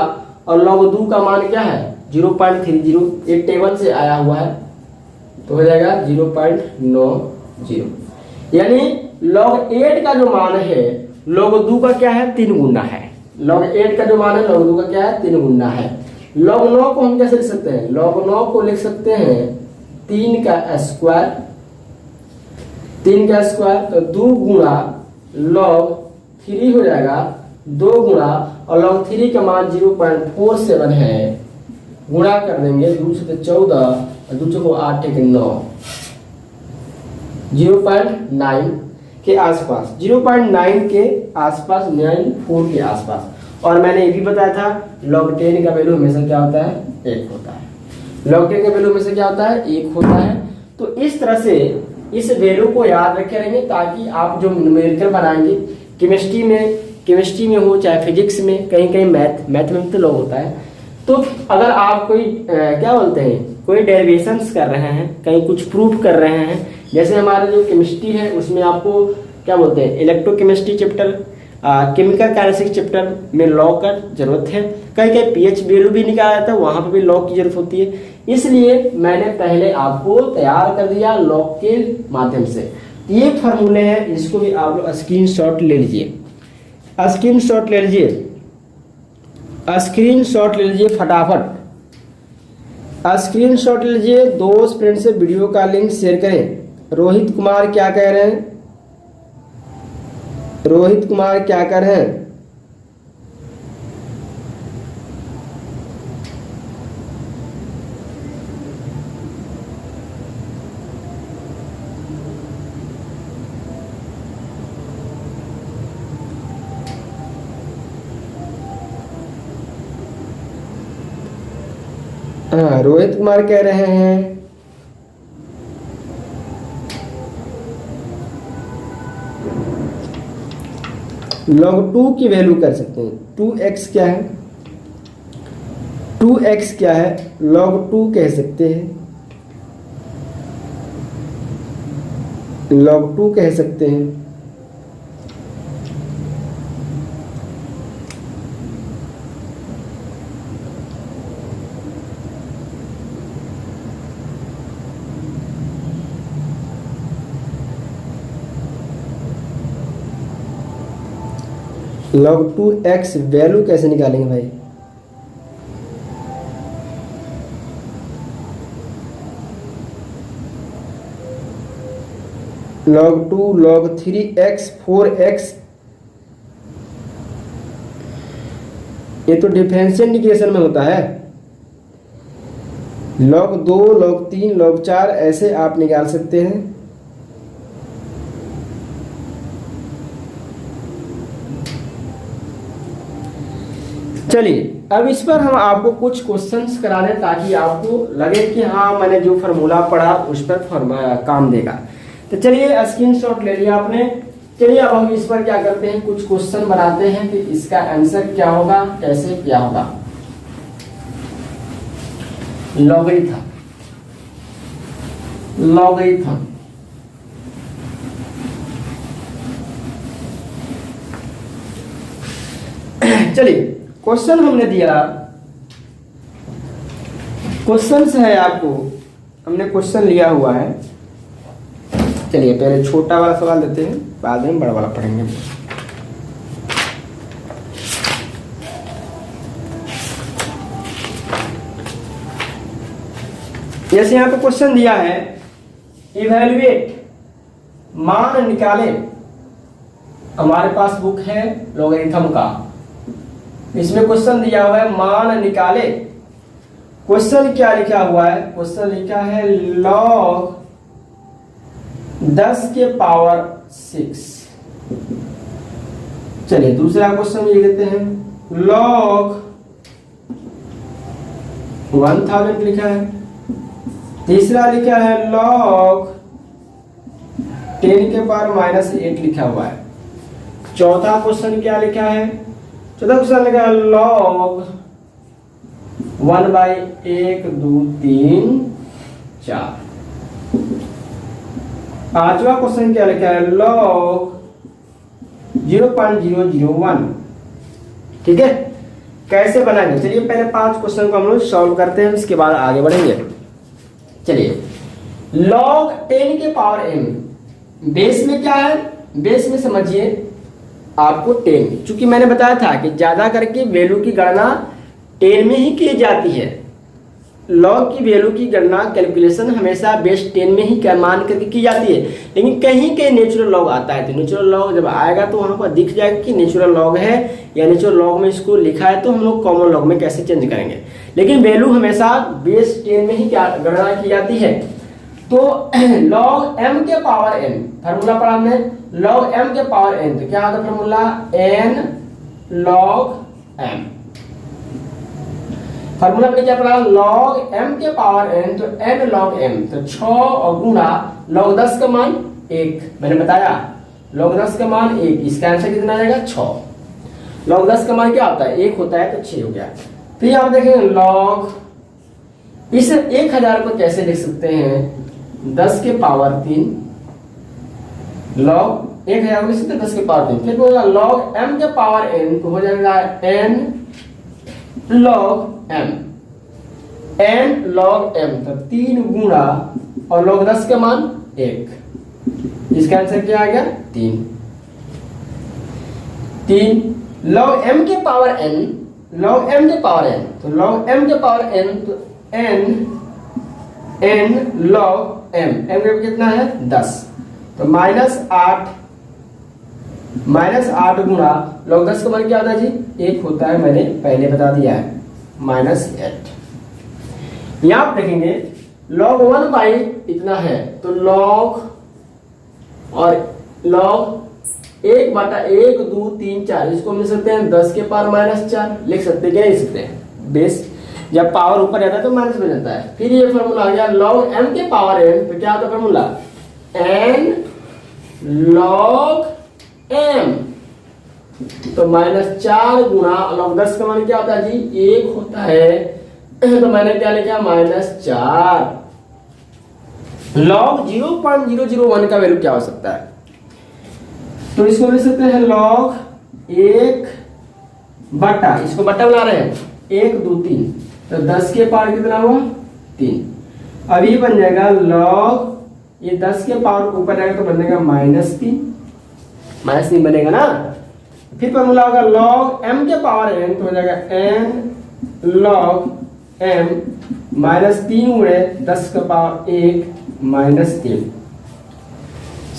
और log 2 का मान क्या है 0.30, ये टेबल से आया हुआ है, तो हो जाएगा 0.90। यानी log 8 का जो मान है log 2 का क्या है, 3 गुना है। log 8 का जो मान है log 2 का क्या है, 3 गुना है। log 9 को हम कैसे लिख सकते हैं, log 9 को लिख सकते हैं 3 का स्क्वायर, 3 का स्क्वायर, तो 2 गुणा log 3 हो जाएगा 2 गुणा, और log 3 का मान 0.47 है, गुणा कर देंगे 2 से 14 और 2 को 8 के 9, 0.9 के आसपास, 0.9 के आसपास, 94 के आसपास। और मैंने ये भी बताया था log 10 का वैल्यू हमेशा क्या होता है, 1 होता है। log 10 का वैल्यू हमेशा क्या होता है, 1 होता है। तो इस तरह से इस वैल्यू को याद रखे रहेंगे, ताकि आप जो न्यूमेरिकल बनाएंगे केमिस्ट्री में हो चाहे फिजिक्स में, कहीं मैथ में तो लॉग होता है। तो अगर आप कोई क्या बोलते हैं, कोई डेरिवेशंस कर रहे हैं, कहीं कुछ प्रूफ कर रहे हैं, जैसे हमारा जो केमिस्ट्री है उसमें आपको क्या बोलते हैं, electrochemistry chapter, chemical kinetics chapter में लॉ का जरूरत है। कहीं पीएच वैल्यू भी निकाला जाता है, वहां पर भी लॉ की जरूरत होती है। इसलिए मैंने पहले आपको तैयार कर दिया लॉ के माध्यम से। ये फार्मूले हैं, इसको भी आप लोग स्क्रीनशॉट ले लीजिए, स्क्रीनशॉट ले लीजिए, स्क्रीनशॉट ले लीजिए फटाफट, स्क्रीनशॉट ले लीजिए। दोस्त फ्रेंड से वीडियो का लिंक शेयर करें। रोहित कुमार क्या कह रहे हैं, रोहित कुमार क्या कर रहे हैं, हाँ रोहित कुमार कह रहे हैं log 2 की वैल्यू कर सकते हैं। 2x क्या है, 2x क्या है, log 2 कह सकते हैं, log 2 कह सकते हैं। log 2x वैल्यू कैसे निकालेंगे भाई? log 2 log 3x 4x, ये तो डिफरेंशियल इंटीग्रेशन में होता है। log 2 log 3 log 4 ऐसे आप निकाल सकते हैं। चलिए अब इस पर हम आपको कुछ क्वेश्चंस करा दें ताकि आपको लगे कि हाँ मैंने जो फार्मूला पढ़ा उस पर काम देगा। तो चलिए स्क्रीनशॉट ले लिया आपने। चलिए अब हम इस पर क्या करते हैं, कुछ क्वेश्चन बनाते हैं कि इसका आंसर क्या होगा, कैसे क्या होगा। लॉगरिथम, लॉगरिथम चलिए क्वेश्चन हमने दिया, क्वेश्चन है आपको, हमने क्वेश्चन लिया हुआ है। चलिए पहले छोटा वाला सवाल देते हैं, बाद में बड़ा वाला पढ़ेंगे। जैसे यहाँ पे क्वेश्चन दिया है, इवैल्यूएट, मान निकाले। हमारे पास बुक है लॉगरिथम का, इसमें क्वेश्चन दिया हुआ है मान निकाले। क्वेश्चन क्या लिखा हुआ है, क्वेश्चन लिखा है log 10 के पावर 6। चलिए दूसरा क्वेश्चन लिख देते हैं, log 1000 लिखा है। तीसरा लिखा है log 10 के पावर -8 लिखा हुआ है। चौथा क्वेश्चन क्या लिखा है, चौथा क्वेश्चन लिखा है log 1/1 2 3 4। पांचवा क्वेश्चन क्या लिखा है, log 0.001। ठीक है, कैसे बनाएंगे? चलिए पहले 5 क्वेश्चन को हम लोग सॉल्व करते हैं, इसके बाद आगे बढ़ेंगे। चलिए log 10 के पावर m, बेस में क्या है, बेस में समझिए आपको 10, चूंकि मैंने बताया था कि ज्यादा करके वैल्यू की गणना 10 में ही की जाती है। लॉग की वैल्यू की गणना कैलकुलेशन हमेशा बेस 10 में ही मान करके की जाती है, लेकिन कहीं कहीं नेचुरल लॉग आता है। तो नेचुरल लॉग जब आएगा तो वहां पर दिख जाएगा कि नेचुरल लॉग है या नेचुरल लॉग में इसको लिखा है, तो हम लोग कॉमन लॉग में कैसे चेंज करेंगे। लेकिन वैल्यू हमेशा बेस 10 में ही गणना की जाती है। तो log m के पावर n, फार्मूला पढ़ा हमने log m के पावर n, तो क्या होता formula, n log m। Formula में क्या पढ़ा, log m के पावर n, तो n log m, तो 6 और गुणा log 10 का मान 1। मैंने बताया log 10 का मान 1, इसका आंसर कितना आ जाएगा 6। log 10 का मान क्या होता है, 1 होता है, तो 6 हो गया। फिर आप देखेंगे log, इस 1000 को कैसे लिख सकते हैं, 10 के पावर 3, log 1000 लिख सकते हैं 10 के पावर 3। फिर बोला log m के पावर n, तो हो जाएगा n log m, n log m, तो 3 गुणा और log 10 के मान 1, इसका आंसर क्या आ गया 3। log m के पावर n, log m के पावर n, तो log m के पावर n, तो n log m, m का कितना है 10, तो -8 गुणा log 10 का मान क्या होता है जी 1 होता है, मैंने पहले बता दिया है -8। यहां आप देखेंगे log 1 इतना है, तो log और log 1/1 2 3 4, इसको मिल सकते हैं 10 के पावर -4, लिख सकते हैं क्या, लिख सकते हैं। बेस जब पावर ऊपर जाता है तो माइनस में जाता है। फिर ये फॉर्मूला आ गया log m के पावर n, तो क्या होता है फॉर्मूला, n log m, तो -4 गुणा log 10 का मान क्या होता है जी 1 होता है। तो मैंने क्या लिखा -4 log 0.001 का वैल्यू क्या हो सकता है? तो इसको लिख सकते हैं log 1 बटा, इसको बटा बना रहे हैं 1 2 3, तो 10 के पावर कितना हुआ 3। अब ये बन जाएगा log, ये 10 के पावर ऊपर जाएगा तो बनेगा -3, -3 बनेगा ना। फिर फॉर्मूला होगा log m के पावर n, तो हो जाएगा n log m -3 गुणे 10 का पावर 1 -3।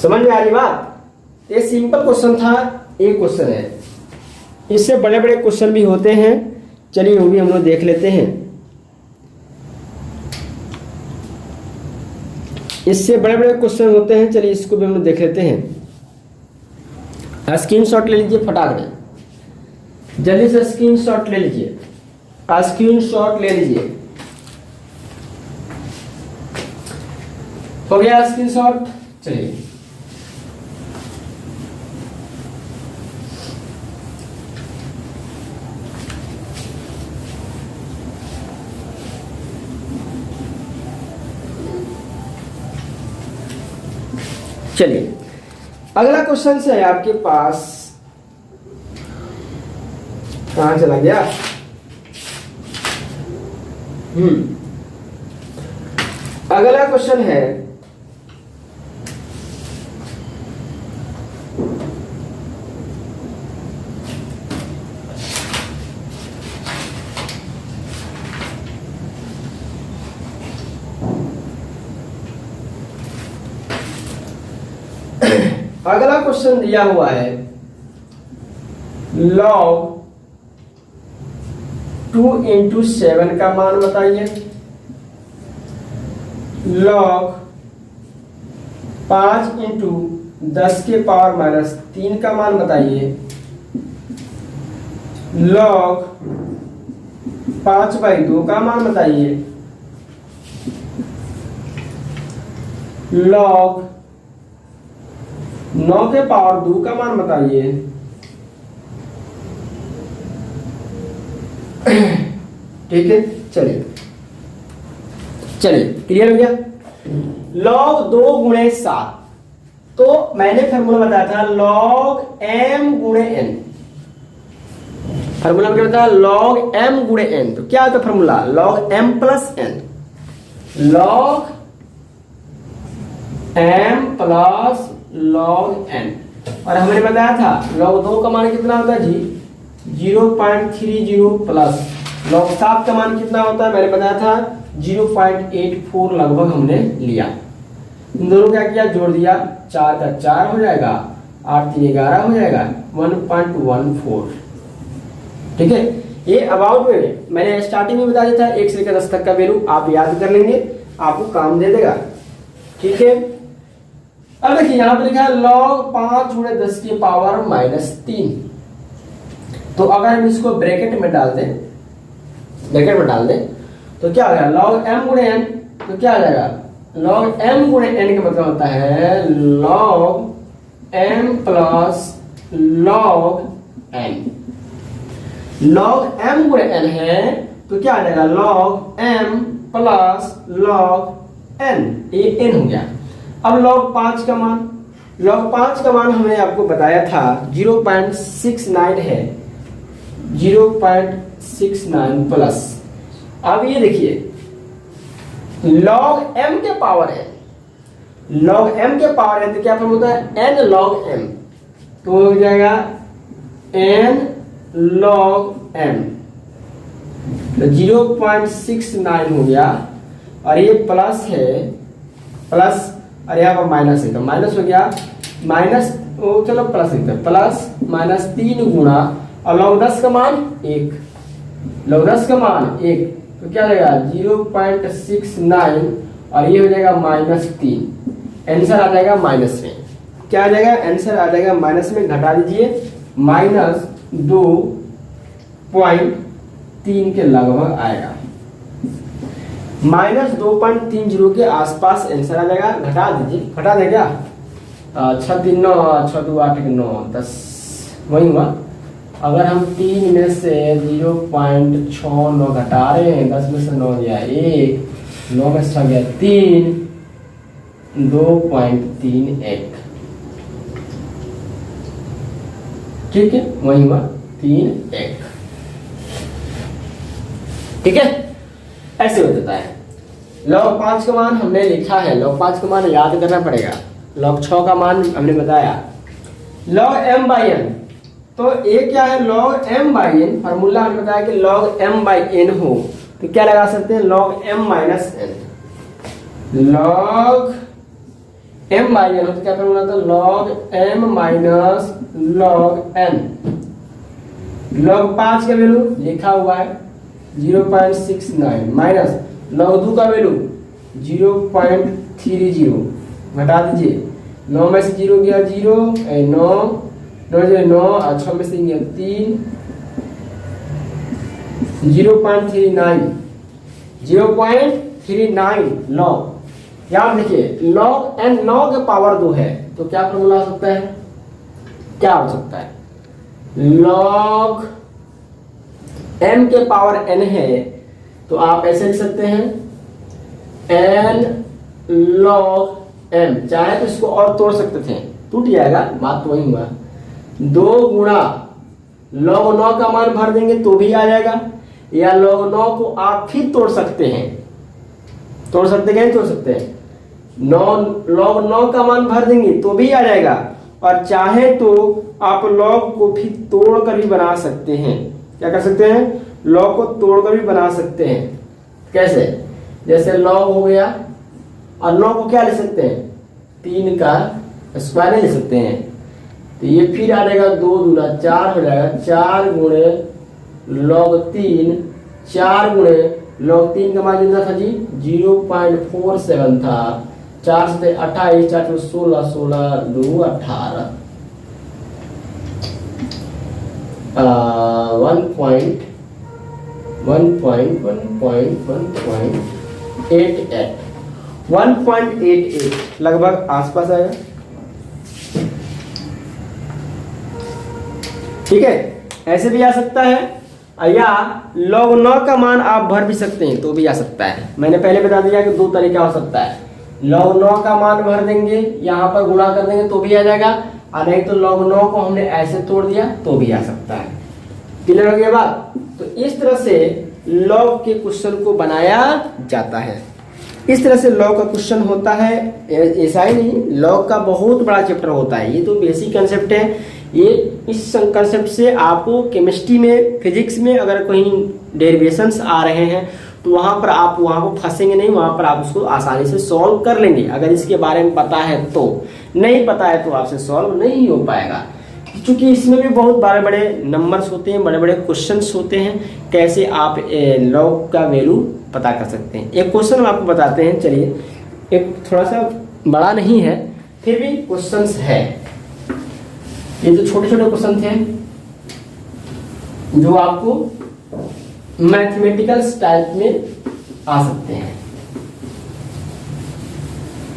समझ में आ रही बात? ये सिंपल क्वेश्चन था, एक क्वेश्चन है। इससे बड़े बड़े क्वेश्चन भी होते हैं, चलिए वो भी हम लोग देख लेते हैं। इससे बड़े बड़े क्वेश्चन होते हैं, चलिए इसको भी हम लोग देख लेते हैं। स्क्रीनशॉट ले लीजिए फटाक से, जल्दी से स्क्रीनशॉट ले लीजिए, स्क्रीनशॉट ले लीजिए। हो गया स्क्रीनशॉट? चलिए चलिए अगला क्वेश्चन से है आपके पास, कहां चला गया? अगला क्वेश्चन है अगला क्वेश्चन दिया हुआ है log 2 × 7 का मान बताइए, log 5 × 10 के पावर -3 का मान बताइए, log 5/2 का मान बताइए, log 9 के पावर 2 का मान बताइए। ठीक है, चलिए क्लियर हो गया। log 2 गुणे 7, तो मैंने फॉर्मूला बताया था log m गुणे n। फॉर्मूला क्या बताया? log m गुणे n। तो क्या होता formula? log m plus n, log m plus log n। और हमने बताया था log 2 का मान कितना होता है जी 0.30 प्लस log 7 का मान कितना होता है? मैंने बताया था 0.84 लगभग हमने लिया। इन दोनों क्या किया? जोड़ दिया, 4 का 4 हो जाएगा, 8 3 11 हो जाएगा, 1.14। ठीक है, ये अबाउट में मैंने स्टार्टिंग में बता दिया था 1 से लेकर 10 तक का वैल्यू आप याद कर लेंगे, आपको काम दे देगा। ठीक है, अब देखिए यहां पर लिखा है log 5 गुणे 10 की पावर -3। तो अगर हम इसको ब्रैकेट में डाल दें, तो क्या हो जाएगा? log m गुणे n। तो क्या आ जाएगा? log m गुणे n का मतलब होता है log m plus log n। log m गुणे n है तो क्या आ जाएगा? log m plus log n, ये n हो गया। अब log 5 का मान, log 5 का मान हमने आपको बताया था 0.69 है, 0.69 प्लस। अब ये देखिए log m के पावर है, log m के पावर है तो क्या फॉर्म होता है? n log m। तो हो जाएगा n log m, तो 0.69 हो गया। और ये प्लस है, प्लस और यहाँ पर माइनस है तो माइनस हो गया, माइनस चलो प्लस है, प्लस -3 गुणा और log 10 का मान 1, log 10 का मान 1 तो क्या हो जाएगा 0.69 और ये हो जाएगा -3। आंसर आ जाएगा माइनस में। क्या आ जाएगा? आंसर आ जाएगा माइनस में, घटा दीजिए, -2.3 के लगभग आएगा, -2.30 के आसपास आंसर आ जाएगा। घटा दीजिए, घटा दे क्या? 6 3 9 6 2 8 9 10 वही हुआ। अगर हम 3 में से 0.69 घटा रहे हैं, 10 में से 9 गया 1, 9 में से गया 3, 2.31। ठीक है, वही हुआ 3 1। ठीक है, ऐसे हो जाता है। log 5 का मान हमने लिखा है, log 5 का मान याद करना पड़ेगा। log 6 का मान हमने बताया। log m by n, तो ये क्या है, log m by n, formula हमने बताया कि log m by n हो तो क्या लगा सकते हैं, log m minus n। log m by n हो तो क्या फार्मूला था, log m minus log n। log 5 का वैल्यू लिखा हुआ है 0.69 माइनस log 2 का वैल्यू 0.30, घटा दीजिए। 9 में से 0 गया 0, 9 और 6 में से गया 3, 0.39 log। याद देखिए log n 9 के पावर 2 है तो क्या फॉर्मूला हो सकता है, क्या हो सकता है, log m के पावर n है तो आप ऐसे लिख सकते हैं n log m। चाहे तो इसको और तोड़ सकते थे, टूट जाएगा, बात तो वही हुआ। 2 गुणा log 9 का मान भर देंगे तो भी आ जाएगा, या log 9 को आप फिर तोड़ सकते हैं, तोड़ सकते हैं, तोड़ सकते हैं। 9 log 9 का मान भर देंगे तो भी आ जाएगा, और चाहे तो आप log को फिर तोड़ कर भी बना सकते हैं। क्या कर सकते हैं, log को तोड़ कर भी बना सकते हैं। कैसे, जैसे log हो गया और log को क्या ले सकते हैं, 3 का स्क्वायर ले सकते हैं, तो ये फिर आ जाएगा 2 दूना 4 हो जाएगा, 4 गुणे log 3, 4 गुणे log 3 का मान कितना था जी, 0.47 था। 4 से 28, 4 से 16, 16 2 18, 1.88 लगभग आसपास आएगा। ठीक है, ऐसे भी आ सकता है, या log 9 का मान आप भर भी सकते हैं तो भी आ सकता है। मैंने पहले बता दिया कि 2 तरीका हो सकता है, log 9 का मान भर देंगे, यहाँ पर गुणा कर देंगे तो भी आ जाएगा, और नहीं तो log 9 को हमने ऐसे तोड़ दिया तो भी आ सकता है। क्लियर हो गया बात। तो इस तरह से log के क्वेश्चन को बनाया जाता है। इस तरह से log का क्वेश्चन होता है। ऐसा ही नहीं, log का बहुत बड़ा चैप्टर होता है, ये तो बेसिक कंसेप्ट है। ये इस कंसेप्ट से आपको केमिस्ट्री में, फिजिक्स में अगर कहीं डेरिवेशंस आ रहे हैं तो वहाँ पर आप वहाँ को फंसेंगे नहीं, वहाँ पर आप उसको आसानी से सॉल्व कर लेंगे अगर इसके बारे में पता है तो। नहीं पता है तो आपसे सॉल्व नहीं हो पाएगा, क्योंकि इसमें भी बहुत बड़े बड़े नंबर्स होते हैं, बड़े बड़े क्वेश्चंस होते हैं। कैसे आप log का वैल्यू पता कर सकते हैं। एक क्वेश्चन हम आपको बताते हैं, चलिए, एक थोड़ा सा बड़ा नहीं है फिर भी क्वेश्चंस है। ये तो छोटे छोटे क्वेश्चन थे जो आपको मैथमेटिकल टाइप में आ सकते हैं।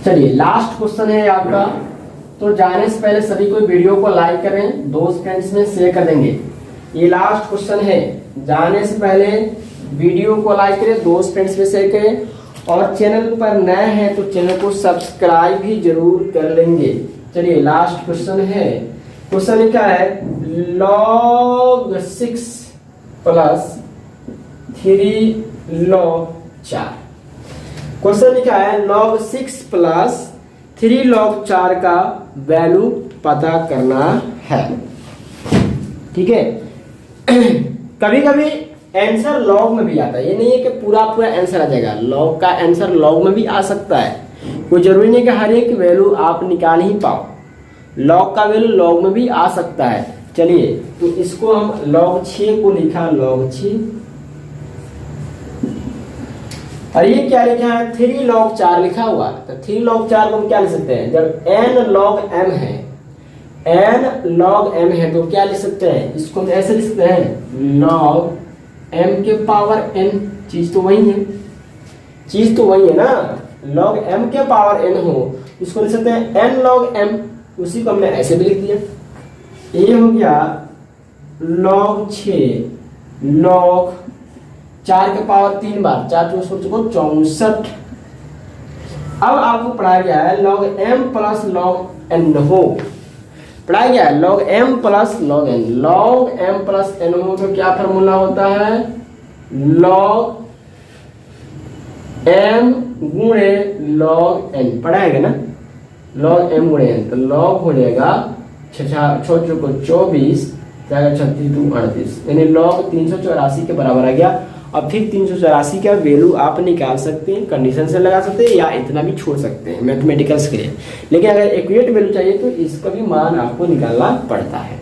चलिए, लास्ट क्वेश्चन है आपका, तो जाने से पहले सभी को वीडियो को लाइक करें, दोस्त फ्रेंड्स में शेयर कर देंगे। ये लास्ट क्वेश्चन है, जाने से पहले वीडियो को लाइक करें, दोस्त फ्रेंड्स में शेयर करें, और चैनल पर नए हैं तो चैनल को सब्सक्राइब भी जरूर कर लेंगे। चलिए, लास्ट क्वेश्चन है। क्वेश्चन लिखा है log 6 प्लस 3 log 4। क्वेश्चन लिखा है log 6 प्लस 3 log 4 का वैल्यू पता करना है। ठीक है, कभी कभी आंसर log में भी आता है, ये नहीं है कि पूरा पूरा आंसर आ जाएगा। log का आंसर log में भी आ सकता है, कोई जरूरी नहीं कि हर एक वैल्यू आप निकाल ही पाओ। log का वैल्यू log में भी आ सकता है। चलिए, तो इसको हम log 6 को लिखा log 6, और ये क्या लिखा है 3 log 4 लिखा हुआ। तो 3 log 4 को हम क्या लिख सकते हैं, जब n log m है, n log m है तो क्या लिख सकते हैं, इसको हम ऐसे लिख सकते हैं log m के पावर n। चीज तो वही है, चीज तो वही है ना, log m के पावर n हो इसको लिख सकते हैं n log m। उसी को हमने ऐसे भी लिख दिया, ये हो गया log 6 log 4 के पावर 3 बार 4 चौक 64। अब आपको पढ़ाया गया है log m plus log n हो, पढ़ाया गया है log m plus log n। log m plus n हो तो क्या फॉर्मूला होता है, log m गुणे log n, पढ़ाएगा ना, log m गुणे n, तो log हो जाएगा 6 चौको 24 जाएगा 36 2 38, यानी log 384 के बराबर आ गया। अब फिर 384 का वैल्यू आप निकाल सकते हैं, कंडीशन से लगा सकते हैं या इतना भी छोड़ सकते हैं मैथमेटिकल्स के लिए, लेकिन अगर एक्यूरेट वैल्यू चाहिए तो इसका भी मान आपको निकालना पड़ता है।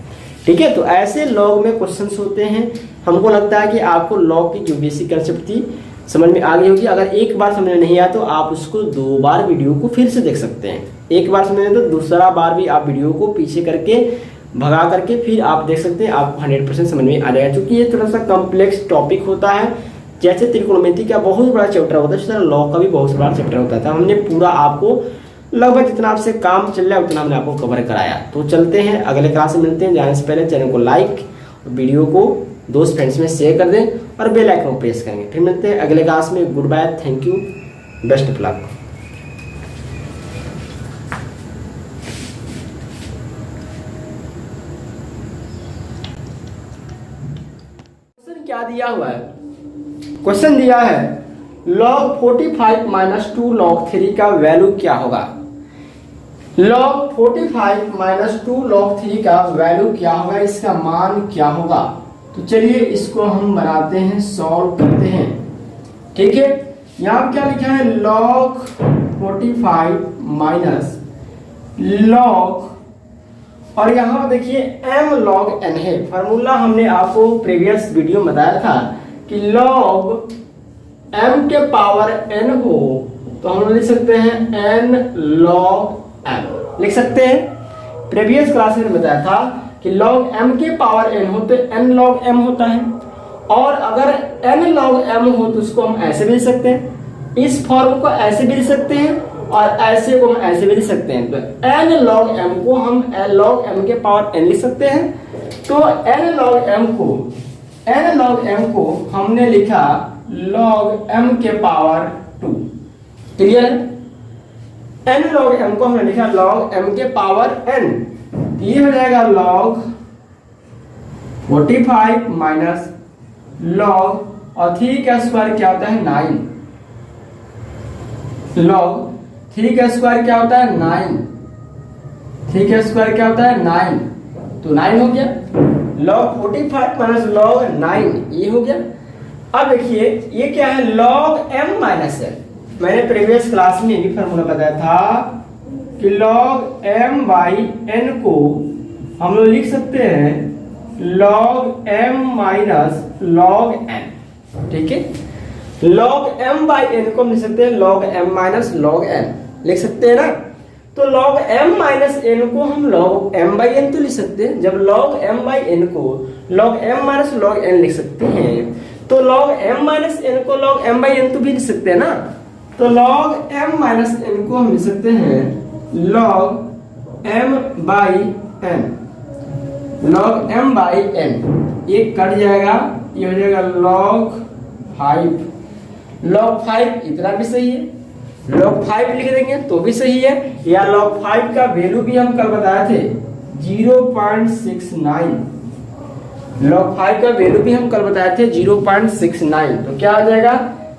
ठीक है, तो ऐसे लॉग में क्वेश्चंस होते हैं। हमको लगता है कि आपको लॉग की जो बेसिक कंसेप्ट थी समझ में आ गई होगी। अगर एक बार समझ में नहीं आया तो आप उसको 2 बार वीडियो को फिर से देख सकते हैं। एक बार समझ में तो दूसरा बार भी आप वीडियो को पीछे करके भगा करके फिर आप देख सकते हैं, आपको 100% समझ में आ जाएगा। क्योंकि ये थोड़ा सा कॉम्प्लेक्स टॉपिक होता है, जैसे त्रिकोणमिति का बहुत बड़ा चैप्टर होता है, इस तरह लॉ का भी बहुत बड़ा चैप्टर होता था। हमने पूरा आपको लगभग जितना आपसे काम चल रहा है उतना हमने आपको कवर कराया। तो चलते हैं अगले क्लास में मिलते हैं। जाने से पहले चैनल को लाइक, वीडियो को दोस्त फ्रेंड्स में शेयर कर दें और बेल आइकन को प्रेस करेंगे। फिर मिलते हैं अगले क्लास में। Good bye, thank you, best of luck. क्या दिया हुआ है, क्वेश्चन दिया है log 45 माइनस 2 log 3 का वैल्यू क्या होगा। log 45 माइनस 2 log 3 का वैल्यू क्या होगा, इसका मान क्या होगा। तो चलिए इसको हम बनाते हैं, सॉल्व करते हैं। ठीक है, यहाँ क्या लिखा है, log 45 माइनस log, और यहाँ पर देखिए m log n है। फार्मूला हमने आपको प्रीवियस वीडियो में बताया था कि log m के पावर n हो तो हम लिख सकते हैं n log m, लिख सकते हैं। प्रीवियस क्लास में बताया था कि log m के पावर n हो तो n log m होता है, और अगर n log m हो तो उसको हम ऐसे भी लिख सकते हैं, इस फॉर्म को ऐसे भी लिख सकते हैं और ऐसे को हम ऐसे भी लिख सकते हैं। तो n log m को हम log m के पावर n लिख सकते हैं। तो n log m को हमने लिखा log m के power 2। Clear, n log m को हमने लिखा log m के पावर n। ये हो जाएगा log 45 माइनस log, और 3 का स्क्वायर क्या होता है 9, log 3 का स्क्वायर क्या होता है 9, 3 का स्क्वायर क्या होता है 9, तो 9 हो गया। log 45 माइनस log 9 ये हो गया। अब देखिए ये क्या है, log m माइनस n। मैंने प्रीवियस क्लास में भी फॉर्मूला बताया था कि log m बाई n को हम लोग लिख सकते हैं log m minus log n। ठीक है, log m बाई n को हम लिख सकते हैं log m minus log n, लिख सकते हैं ना। तो log m माइनस n को हम log m बाई n तो लिख सकते हैं। जब log m बाई n को log m minus log n लिख सकते हैं तो log m माइनस n को log m बाई n तो भी लिख सकते हैं ना। तो log m माइनस n को हम लिख सकते हैं log m by n, log m by n, ये कट जाएगा, ये हो जाएगा log 5। log 5 इतना भी सही है, log 5 लिख देंगे तो भी सही है, या log 5 का वैल्यू भी हम कल बताए थे 0.69। log 5 का वैल्यू भी हम कल बताए थे 0.69, तो क्या आ जाएगा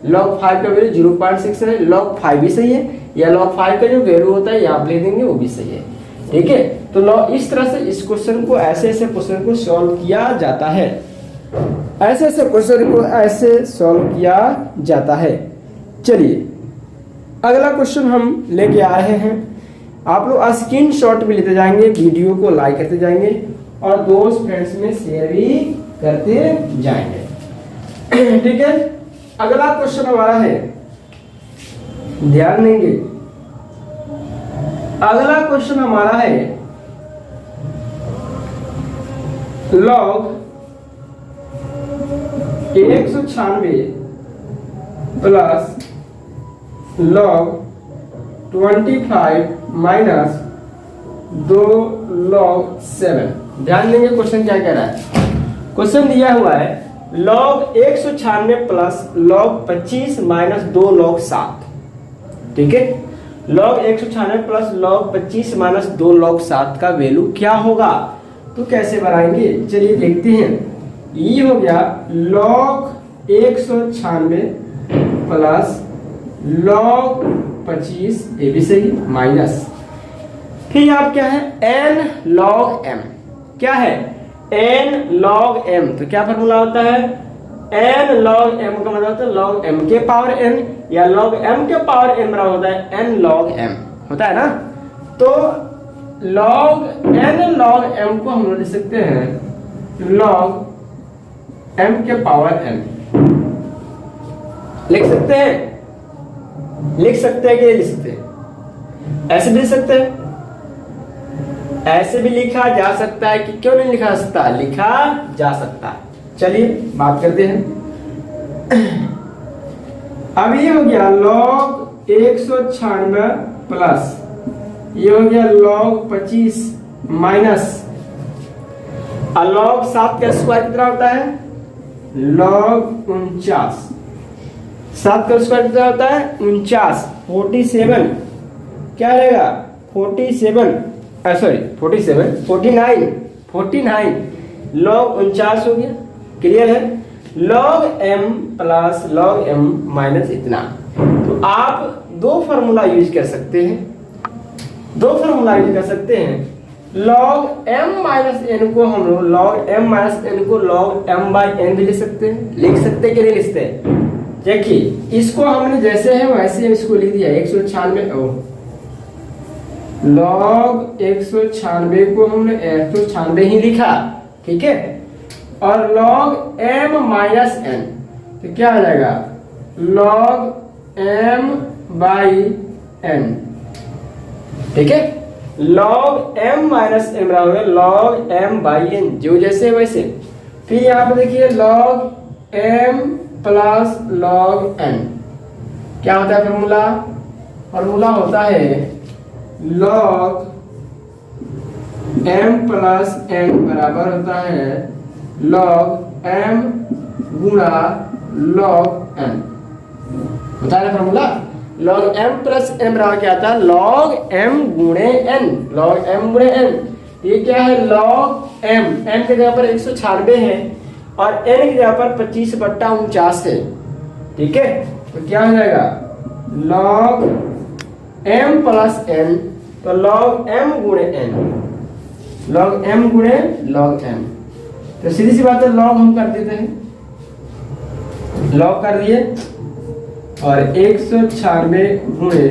log 5 का वैल्यू 0.69। log 5 भी सही है, या log 5 का जो वैल्यू होता है यहाँ ले देंगे वो भी सही है। ठीक है, तो इस तरह से इस क्वेश्चन को ऐसे क्वेश्चन को सॉल्व किया जाता है, ऐसे क्वेश्चन को ऐसे सॉल्व किया जाता है। चलिए अगला क्वेश्चन हम लेके आ रहे हैं। आप लोग स्क्रीनशॉट भी लेते जाएंगे, वीडियो को लाइक करते जाएंगे और दोस्त फ्रेंड्स में शेयर भी करते जाएंगे। ठीक है, अगला क्वेश्चन हमारा है, ध्यान देंगे, अगला क्वेश्चन हमारा है log 196 plus log 25 minus 2 log 7। ध्यान देंगे क्वेश्चन क्या कह रहा है। क्वेश्चन दिया हुआ है log 196 plus log 25 minus 2 log 7, ठीक है। log 196 plus log 25 minus 2 log 7 का वैल्यू क्या होगा, तो कैसे बनाएंगे चलिए देखते हैं। ये हो गया log 196 प्लस log 25, ये भी सही, माइनस फिर आप क्या है n log m, क्या है n log m, तो क्या फॉर्मूला होता है n log m का मतलब होता है log m के पावर n या log m के पावर n बराबर होता है n log m, होता है ना। तो log n log m को हम लोग लिख सकते हैं log m के पावर n, लिख सकते हैं कि लिख सकते हैं, ऐसे भी लिख सकते हैं, ऐसे भी लिखा जा सकता है कि क्यों नहीं लिखा जा सकता, लिखा जा सकता है। चलिए बात करते हैं। अब ये हो गया log 196 प्लस ये हो गया log 25 माइनस log 7 का स्क्वायर कितना होता है log 49, 7 का स्क्वायर कितना होता है 49, 47 क्या रहेगा 47 49 log 49 हो गया, क्लियर है। log m plus log m minus इतना, तो आप दो फार्मूला यूज कर सकते हैं, log m माइनस n को हम लोग log m माइनस n को log m बाई n भी लिख सकते हैं, कि नहीं लिखते हैं। देखिए इसको हमने जैसे है वैसे इसको लिख दिया 196 log 196 को हमने 196 ही लिखा, ठीक है। और log m माइनस n तो क्या आ जाएगा log m बाई n, ठीक है। log m माइनस n बराबर log m बाई n, जो जैसे वैसे। फिर यहाँ पे देखिए log m plus log n क्या होता है फॉर्मूला होता है log m प्लस n बराबर होता है log m गुणा log n, होता है formula. log m plus n बराबर क्या आता है log m गुणे n, log m गुणे n। ये क्या है log m के जगह पर 196 है और n की जगह पर 25/49 है, ठीक है। तो क्या हो जाएगा log m प्लस n, तो log m गुणे n, log m गुणे log m, तो सीधी सी बात है log हम कर देते हैं, log कर दिए और 196 गुणे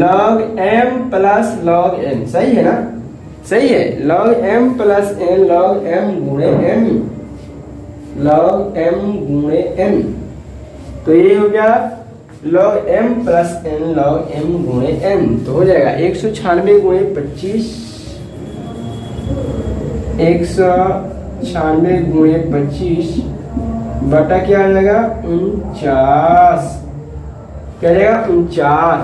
log m plus log n, सही है ना, सही है। log m plus n log m गुणे m, log m गुणे m, तो ये हो गया log m plus n log m गुणे n, तो हो जाएगा 196 गुणे 25, 196 गुणे 25 बटा क्या आ जाएगा 49, क्या जाएगा 49,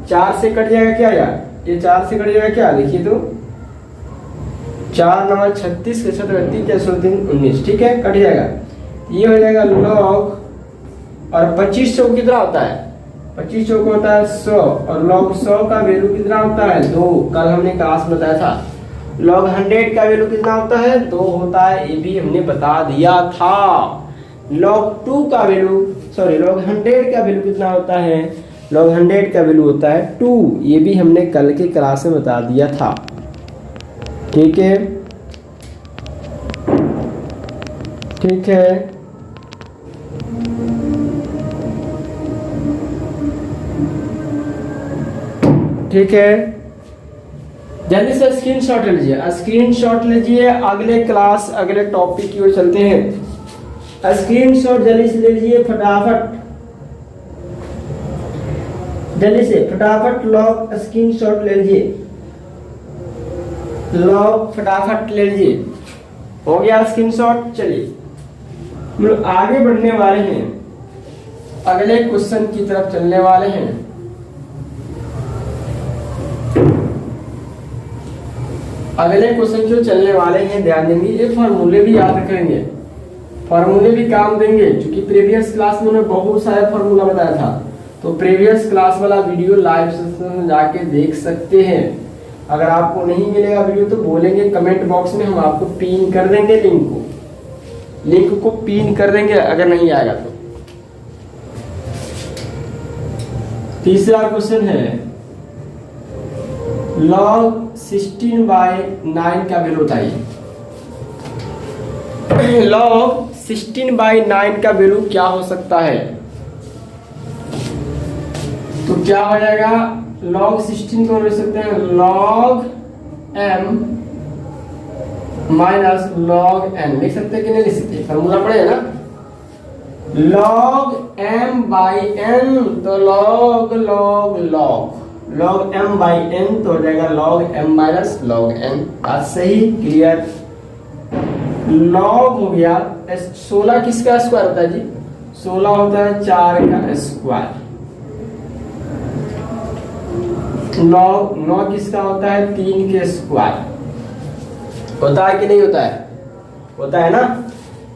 4 से कट जाएगा क्या यार, ये 4 से कट जाएगा क्या, देखिए तो 4 9 36 के 36 के 19, ठीक है, कट जाएगा। ये हो जाएगा log, और 25 चौक कितना होता है 25 चौक होता है 100, और log 100 का वैल्यू कितना होता है 2, कल हमने क्लास में बताया था। log 100 का वैल्यू कितना होता है 2 होता है, ये भी हमने बता दिया था। log 2 का वैल्यू log 100 का वैल्यू कितना होता है, log 100 का वैल्यू होता है 2, ये भी हमने कल के क्लास में बता दिया था, ठीक है, ठीक है। ठीक है, जल्दी से स्क्रीनशॉट लीजिए, स्क्रीनशॉट लीजिए, अगले क्लास अगले टॉपिक की ओर चलते हैं। स्क्रीनशॉट जल्दी से लीजिए, फटाफट जल्दी से फटाफट लॉग स्क्रीनशॉट ले लीजिए, लॉग फटाफट ले लीजिए। हो गया स्क्रीनशॉट। चलिए हम लोग आगे बढ़ने वाले हैं, अगले क्वेश्चन की तरफ चलने वाले हैं। अगले क्वेश्चन की चलने वाले हैं, ध्यान देंगे। ये फॉर्मूले भी याद रखेंगे, फॉर्मूले भी काम देंगे, क्योंकि प्रीवियस क्लास में उन्होंने बहुत सारे फॉर्मूला बताया था। तो प्रीवियस क्लास वाला वीडियो लाइव सेशन में जाके देख सकते हैं। अगर आपको नहीं मिलेगा वीडियो तो बोलेंगे कमेंट बॉक्स में, हम आपको पिन कर देंगे लिंक को पिन कर देंगे अगर नहीं आएगा तो। तीसरा क्वेश्चन है log 16/9 का वैल्यू बताइए। log 16/9 का वैल्यू क्या हो सकता है? तो क्या हो जाएगा, log 16 को लिख सकते हैं log m minus log n, लिख सकते हैं कि नहीं लिख सकते? फॉर्मूला पढ़े ना, log m/n तो log m/n तो हो जाएगा log m minus log n। बात सही, क्लियर। log हो गया 16 किसका स्क्वायर होता है जी? 16 होता है 4 का स्क्वायर। log 9 किसका होता है? 3 के स्क्वायर। होता है कि नहीं होता है? होता है ना।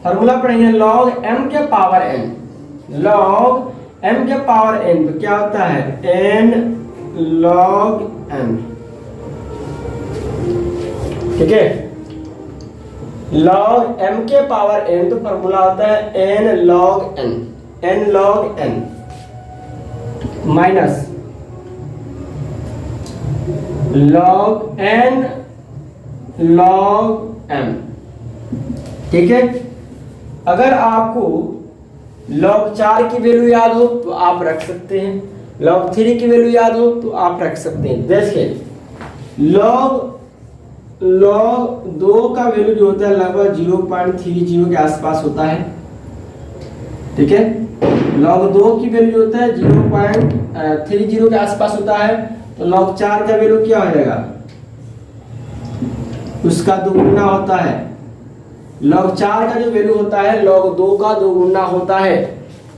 फॉर्मूला पढ़ेंगे log m के पावर n, log m के पावर n तो क्या होता है? n log m, ठीक है। log m के पावर n तो फॉर्मूला होता है n log n minus log n log m, ठीक है। अगर आपको log 4 की वैल्यू याद हो तो आप रख सकते हैं, log 3 की वैल्यू याद हो तो आप रख सकते हैं। देखिए log 2 का वैल्यू जो होता है लगभग 0.30 के आसपास होता है, ठीक है। log 2 की वैल्यू जो होता है 0.30 के आसपास होता है। तो log 4 का वैल्यू क्या हो जाएगा? उसका दोगुना होता है। log 4 का जो वैल्यू होता है log 2 का दोगुना होता है।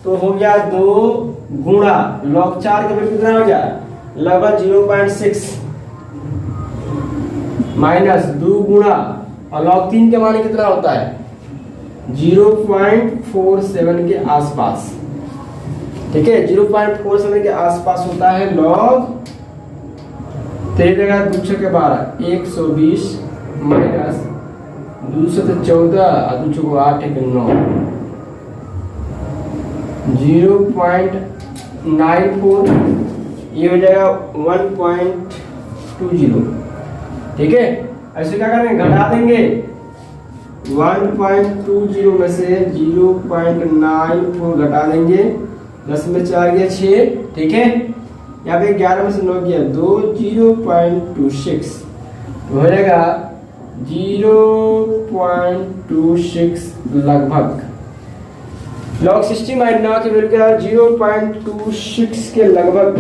तो हो गया 2 गुणा log 4 का वैल्यू कितना हो गया? लगभग 0.6 माइनस 2 गुणा और log 3 के मान कितना होता है? 0.47 के आसपास, ठीक है। 0.47 के आसपास होता है log 3 जगह 2 के 12 120 माइनस 2 से 14 और 2 को 8 एक 9 0.94, ये हो जाएगा 1.20, ठीक है। ऐसे क्या करेंगे? घटा देंगे 1.20 में से 0.94 घटा देंगे, 10 में 4 गया 6, ठीक है। यहाँ पे 11 में से 9 गया 2, 0.26 हो जाएगा 0.26 लगभग। log 16/9 की वैल्यू क्या है? 0.26 के लगभग,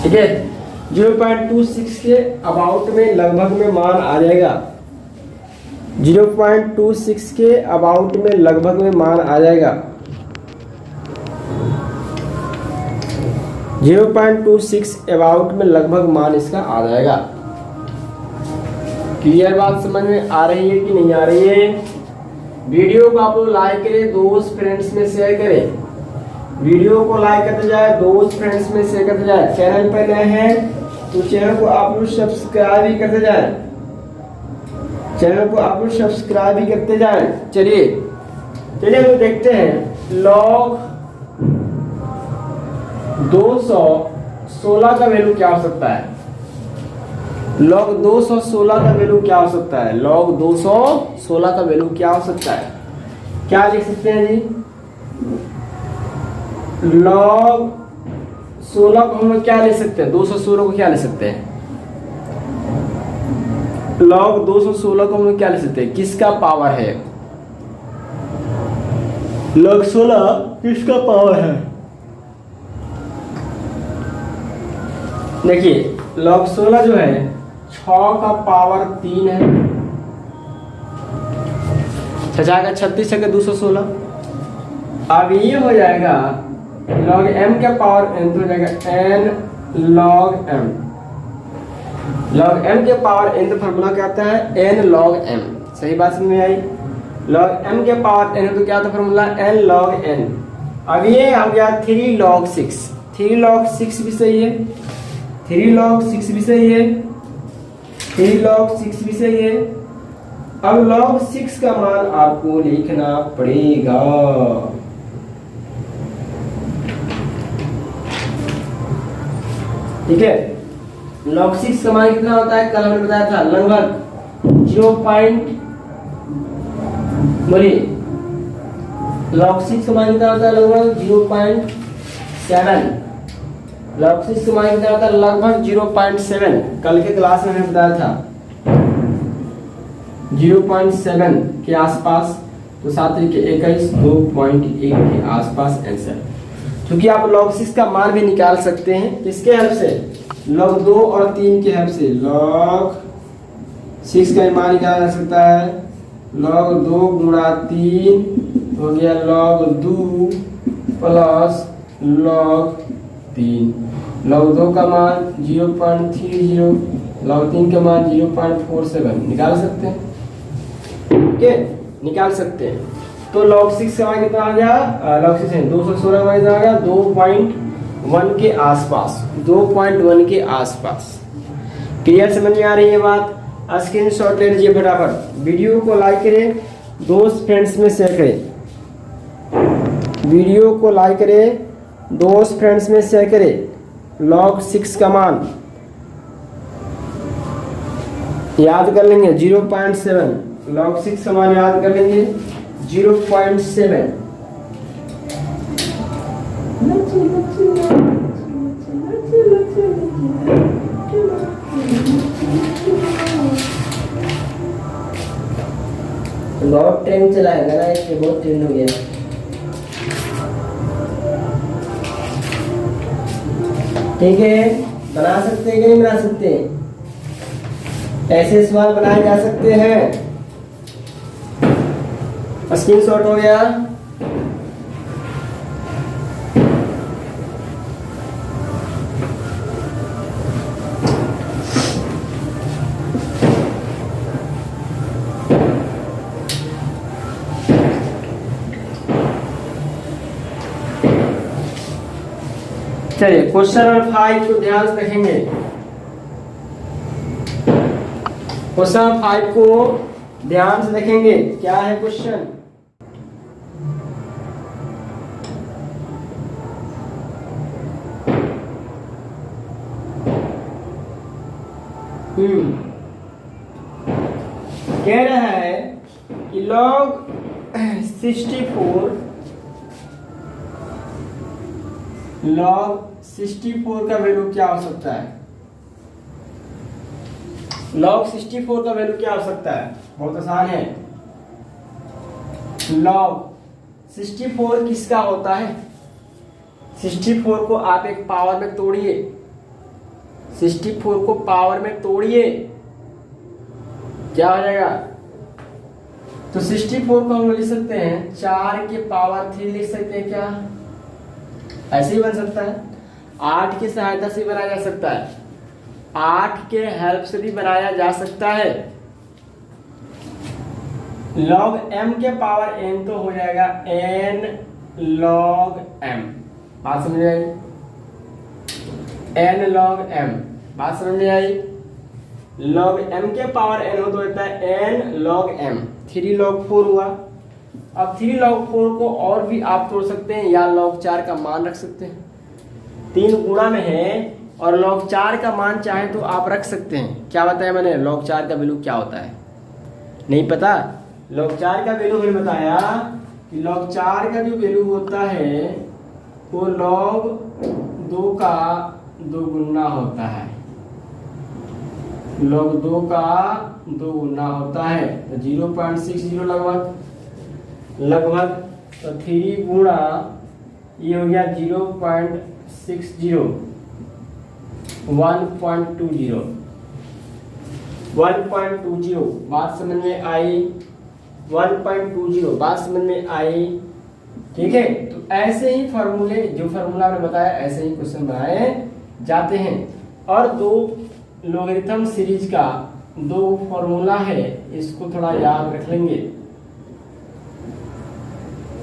ठीक है। 0.26 के अबाउट में लगभग में मान आ जाएगा। 0.26 के अबाउट में लगभग में मान आ जाएगा। 0.26 अबाउट में लगभग मान इसका आ जाएगा। क्लियर बात समझ में आ रही है कि नहीं आ रही है? वीडियो को आप लोग लाइक करें, दोस्त फ्रेंड्स में शेयर करें। वीडियो को लाइक करते जाए, दोस्त फ्रेंड्स में शेयर करते जाए। चैनल पर नए हैं तो चैनल को आप लोग सब्सक्राइब भी करते जाए, चैनल को आप लोग सब्सक्राइब भी करते जाए। चलिए हम लोग देखते हैं log 216 का वैल्यू क्या हो सकता है? log 216 का वैल्यू क्या हो सकता है? log 216 का वैल्यू क्या हो सकता है? क्या लिख सकते हैं जी? log 16 को हम लोग क्या लिख सकते हैं? 216 को क्या लिख सकते हैं? log 216 को हम लोग क्या लिख सकते हैं? किसका पावर है? log 16 किसका पावर है? देखिए log 16 जो है 6 का पावर 3 है, जाएगा 36 है 216। अब ये हो जाएगा log m का पावर n तो हो जाएगा n log m। log m के पावर n तो फॉर्मूला क्या आता है n log m। सही बात समझ में आई। log m के पावर n तो क्या होता है फॉर्मूला n log n। अब ये आ गया 3 log 6। 3 log 6 भी सही है, 3 log 6 भी सही है, 3 log 6 भी सही है। अब log 6 का मान आपको लिखना पड़ेगा। ठीक है, log 6 का मान कितना होता है, कल हमने बताया था लगभग 0. बोलिए log 6 का मान कितना होता है, लगभग 0.7। log 6 का मान कितना होता है, लगभग 0.7। कल के क्लास में हमने बताया था 0.7 के आसपास। तो 7 के 21 2.1 के आसपास आंसर। क्योंकि आप log 6 का मान भी निकाल सकते हैं किसके हेल्प से, log 2 और 3 के हेल्प से। log 6 का मान निकाला जा सकता है log 2 गुणा 3 हो गया log 2 प्लस log 3। log 2 का मान 0.30, log 3 का मान 0.47 निकाल सकते हैं। ओके, निकाल सकते हैं। तो log 6 का मान कितना आ गया, log 6 है 216 का मान कितना आ गया, 2.1 के आसपास, 2.1 के आसपास। क्लियर समझ में आ रही है बात। स्क्रीनशॉट ले लीजिए फटाफट। वीडियो को लाइक करें, दोस्त फ्रेंड्स में शेयर करें। वीडियो को लाइक करें, दोस्त फ्रेंड्स में शेयर करें। log 6 का मान याद कर लेंगे 0.7। log 6 का मान याद कर लेंगे 0.7। बहुत टाइम चलाएगा ना, इसलिए बहुत ट्रेंड हो गया। ठीक है, बना सकते हैं कि नहीं बना सकते, ऐसे सवाल बनाए जा सकते हैं। स्क्रीनशॉट हो गया। चलिए क्वेश्चन नंबर 5 को ध्यान से देखेंगे। क्वेश्चन नंबर 5 को ध्यान से देखेंगे। क्या है क्वेश्चन, कह रहा है कि log 64 का वैल्यू क्या हो सकता है। log 64 का वैल्यू क्या हो सकता है, बहुत आसान है। log 64 किसका होता है, 64 को आप एक पावर में तोड़िए, 64 को पावर में तोड़िए, क्या हो जाएगा। तो 64 को हम लिख सकते हैं 4 के पावर 3 लिख सकते हैं, क्या ऐसे ही बन सकता है। 8 की सहायता से बनाया जा सकता है, 8 के हेल्प से भी बनाया जा सकता है। log m के पावर n तो हो जाएगा n log m। बात समझ में आई, n log m। बात समझ में आई। log m के पावर n हो तो होता है n log m। 3 log 4 हुआ। अब 3 log 4 को और भी आप तोड़ सकते हैं या log 4 का मान रख सकते हैं। 3 गुणा में है और log 4 का मान चाहे तो आप रख सकते हैं। क्या बताया मैंने, log 4 का वैल्यू क्या होता है, नहीं पता। log 4 का वैल्यू मैंने बताया कि log 4 का जो वैल्यू होता है वो log 2 का 2 गुना होता है। log 2 का 2 गुना होता है तो 0.60 लगभग। तो 3 गुणा ये हो गया 0.60, 1.20। बात समझ में आई। 1.20। बात समझ में आई? ठीक है, तो ऐसे ही फार्मूले, जो फार्मूला मैंने बताया ऐसे ही क्वेश्चन बनाए जाते हैं। और दो लॉगरिथम सीरीज का दो फार्मूला है, इसको थोड़ा याद रख लेंगे।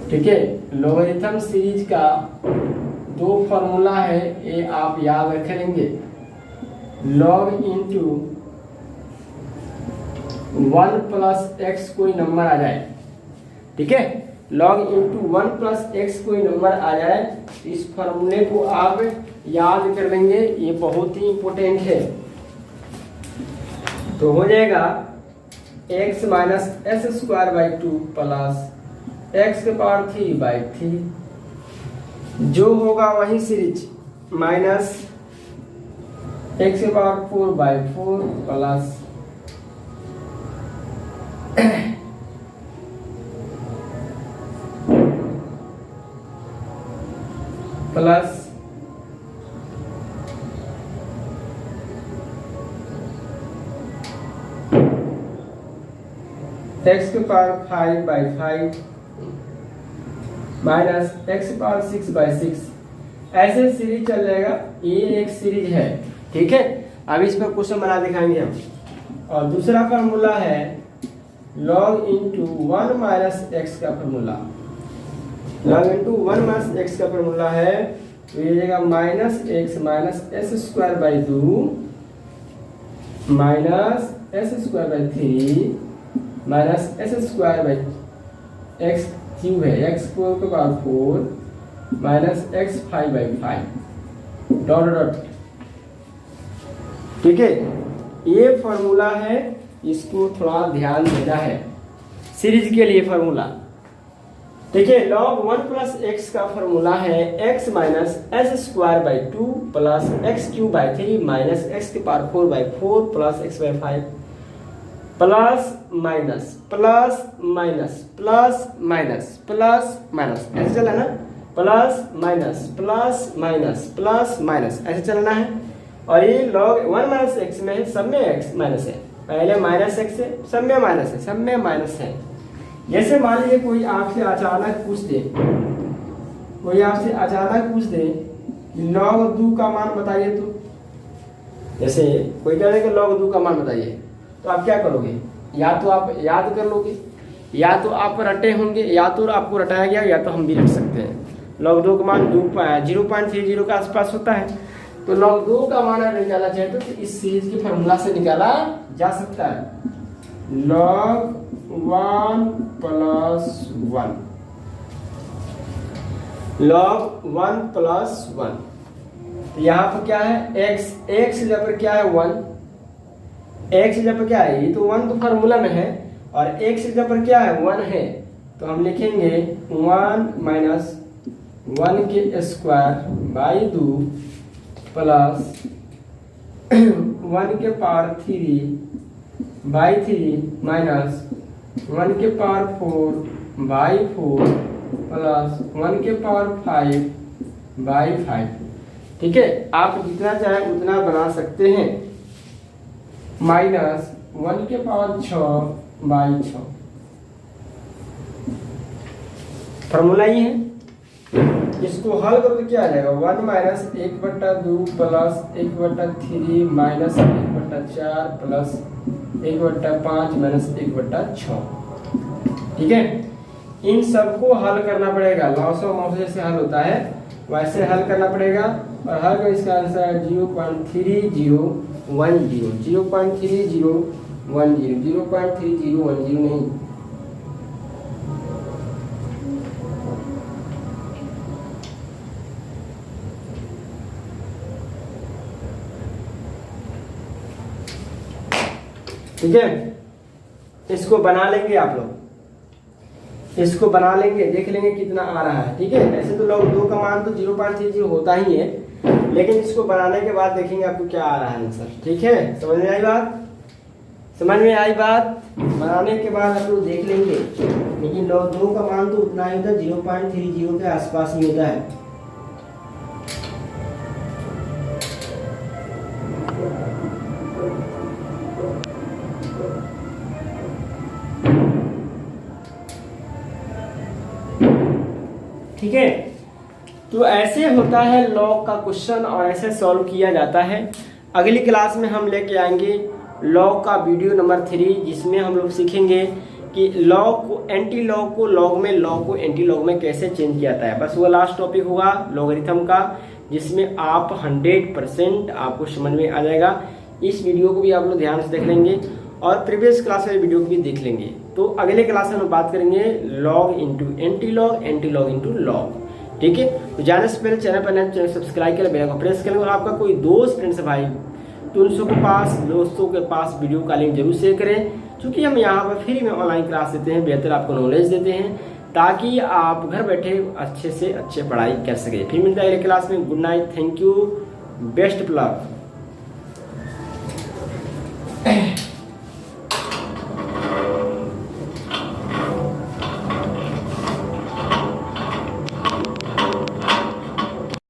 ठीक है, लॉगरिथम सीरीज का दो फार्मूला है, ये आप याद रख लेंगे। लॉग इंटू 1 प्लस एक्स कोई नंबर आ जाए, ठीक है, लॉग इंटू 1 प्लस एक्स कोई नंबर आ जाए, इस फॉर्मूले को आप याद कर लेंगे, ये बहुत ही इंपॉर्टेंट है। तो हो जाएगा x minus s square by 2 plus x के पावर 3/3, जो होगा वही सीरीज माइनस एक्स के पावर 4/4 प्लस प्लस एक्स के पावर 5/5 माइनस एक्स के पावर 6/6, ऐसे सीरीज चल जाएगा। ये एक सीरीज है, ठीक है। अब इस पर क्वेश्चन बना दिखाएंगे हम। और दूसरा फार्मूला है लॉग इंटू 1 माइनस एक्स का formula. Log into 1 minus x का फार्मूला है, तो ये जाएगा minus x minus s square by 2 minus s square by 3 minus s square by x cube है, एक्स फोर के power 4 minus x 5/5 dot dot. ठीक है, ये फार्मूला है, इसको थोड़ा ध्यान देना है सीरीज के लिए फार्मूला। ठीक है, लॉग 1 प्लस एक्स का फार्मूला है x minus s square by 2 plus x cube by 3 minus x के power 4/4 plus x by 5 plus minus plus minus plus minus plus minus, ऐसे चला ना, plus minus plus minus plus minus, ऐसे चलना है। और ये लॉग 1 माइनस एक्स में सब में एक्स माइनस है, पहले माइनस एक्स है, सब में माइनस है, सब में माइनस है। जैसे मान लीजिए कोई आपसे अचानक पूछ दे, कोई आपसे अचानक पूछ दे लॉग 2 का मान बताइए, तो जैसे कोई कह रहे कि लॉग 2 का मान बताइए, तो आप क्या करोगे? या तो आप याद कर लोगे, या तो आप रटे होंगे, या तो आपको रटाया गया, या तो हम भी रट सकते हैं। लॉग 2 का मान 0.30 के आसपास होता है, तो लॉग 2 का मान अगर निकाला जाए तो इस सीरीज के फार्मूला से निकाला जा सकता है। लॉग 1 प्लस 1, लॉग 1 प्लस 1, तो यहाँ पर क्या है x, x जगह पर क्या है 1, x जगह पर क्या है, ये तो 1 तो फार्मूला में है, और x जगह पर क्या है 1 है, तो हम लिखेंगे 1 माइनस 1 के स्क्वायर बाई 2 प्लस 1 के पावर 3/3 माइनस 1 के पावर 4/4 प्लस 1 के पावर 5/5। ठीक है, आप जितना चाहे उतना बना सकते हैं, माइनस 1 के पावर 6/6, फॉर्मूला ही है। इसको हल करो तो क्या आ जाएगा 1 minus 1/2 plus 1/3 minus 1/4 plus 1/5 minus 1/6। ठीक है, इन सबको हल करना पड़ेगा, लॉस ऑफ मॉस जैसे हल होता है वैसे हल करना पड़ेगा। और हल कर इसका आंसर है 0.3010, 0.3010 नहीं, ठीक है। इसको बना लेंगे आप लोग, इसको बना लेंगे, देख लेंगे कितना आ रहा है। ठीक है, ऐसे तो लॉग 2 का मान तो 0.30 होता ही है, लेकिन इसको बनाने के बाद देखेंगे आपको क्या आ रहा है आंसर। ठीक है, समझ में आई बात? समझ में आई बात? बनाने के बाद आप लोग देख लेंगे, लेकिन लॉग 2 का मान तो उतना ही होता है, 0.30 के आसपास ही होता है। ठीक है, तो ऐसे होता है लॉग का क्वेश्चन और ऐसे सॉल्व किया जाता है। अगली क्लास में हम लेके आएंगे लॉग का वीडियो नंबर 3, जिसमें हम लोग सीखेंगे कि लॉग को एंटी लॉग को लॉग में, लॉग को एंटी लॉग में कैसे चेंज किया जाता है। बस वो लास्ट टॉपिक होगा लॉगरिथम का, जिसमें आप 100% आपको समझ में आ जाएगा। इस वीडियो को भी आप लोग ध्यान से देख लेंगे और प्रीवियस क्लास वाले वीडियो को भी देख लेंगे। तो अगले क्लास में हम बात करेंगे log into anti log, anti log into log. ठीक है, तो जाने से पहले चैनल पर नए चैनल सब्सक्राइब करें, बेल को प्रेस करें और आपका कोई दोस्त फ्रेंड्स भाई तो दोस्तों के पास वीडियो का लिंक जरूर शेयर करें, क्योंकि हम यहाँ पर फ्री में ऑनलाइन क्लास देते हैं, बेहतर आपको नॉलेज देते हैं, ताकि आप घर बैठे अच्छे से अच्छे पढ़ाई कर सकें। फिर मिलता है अगले क्लास में। Good night, thank you, best of luck.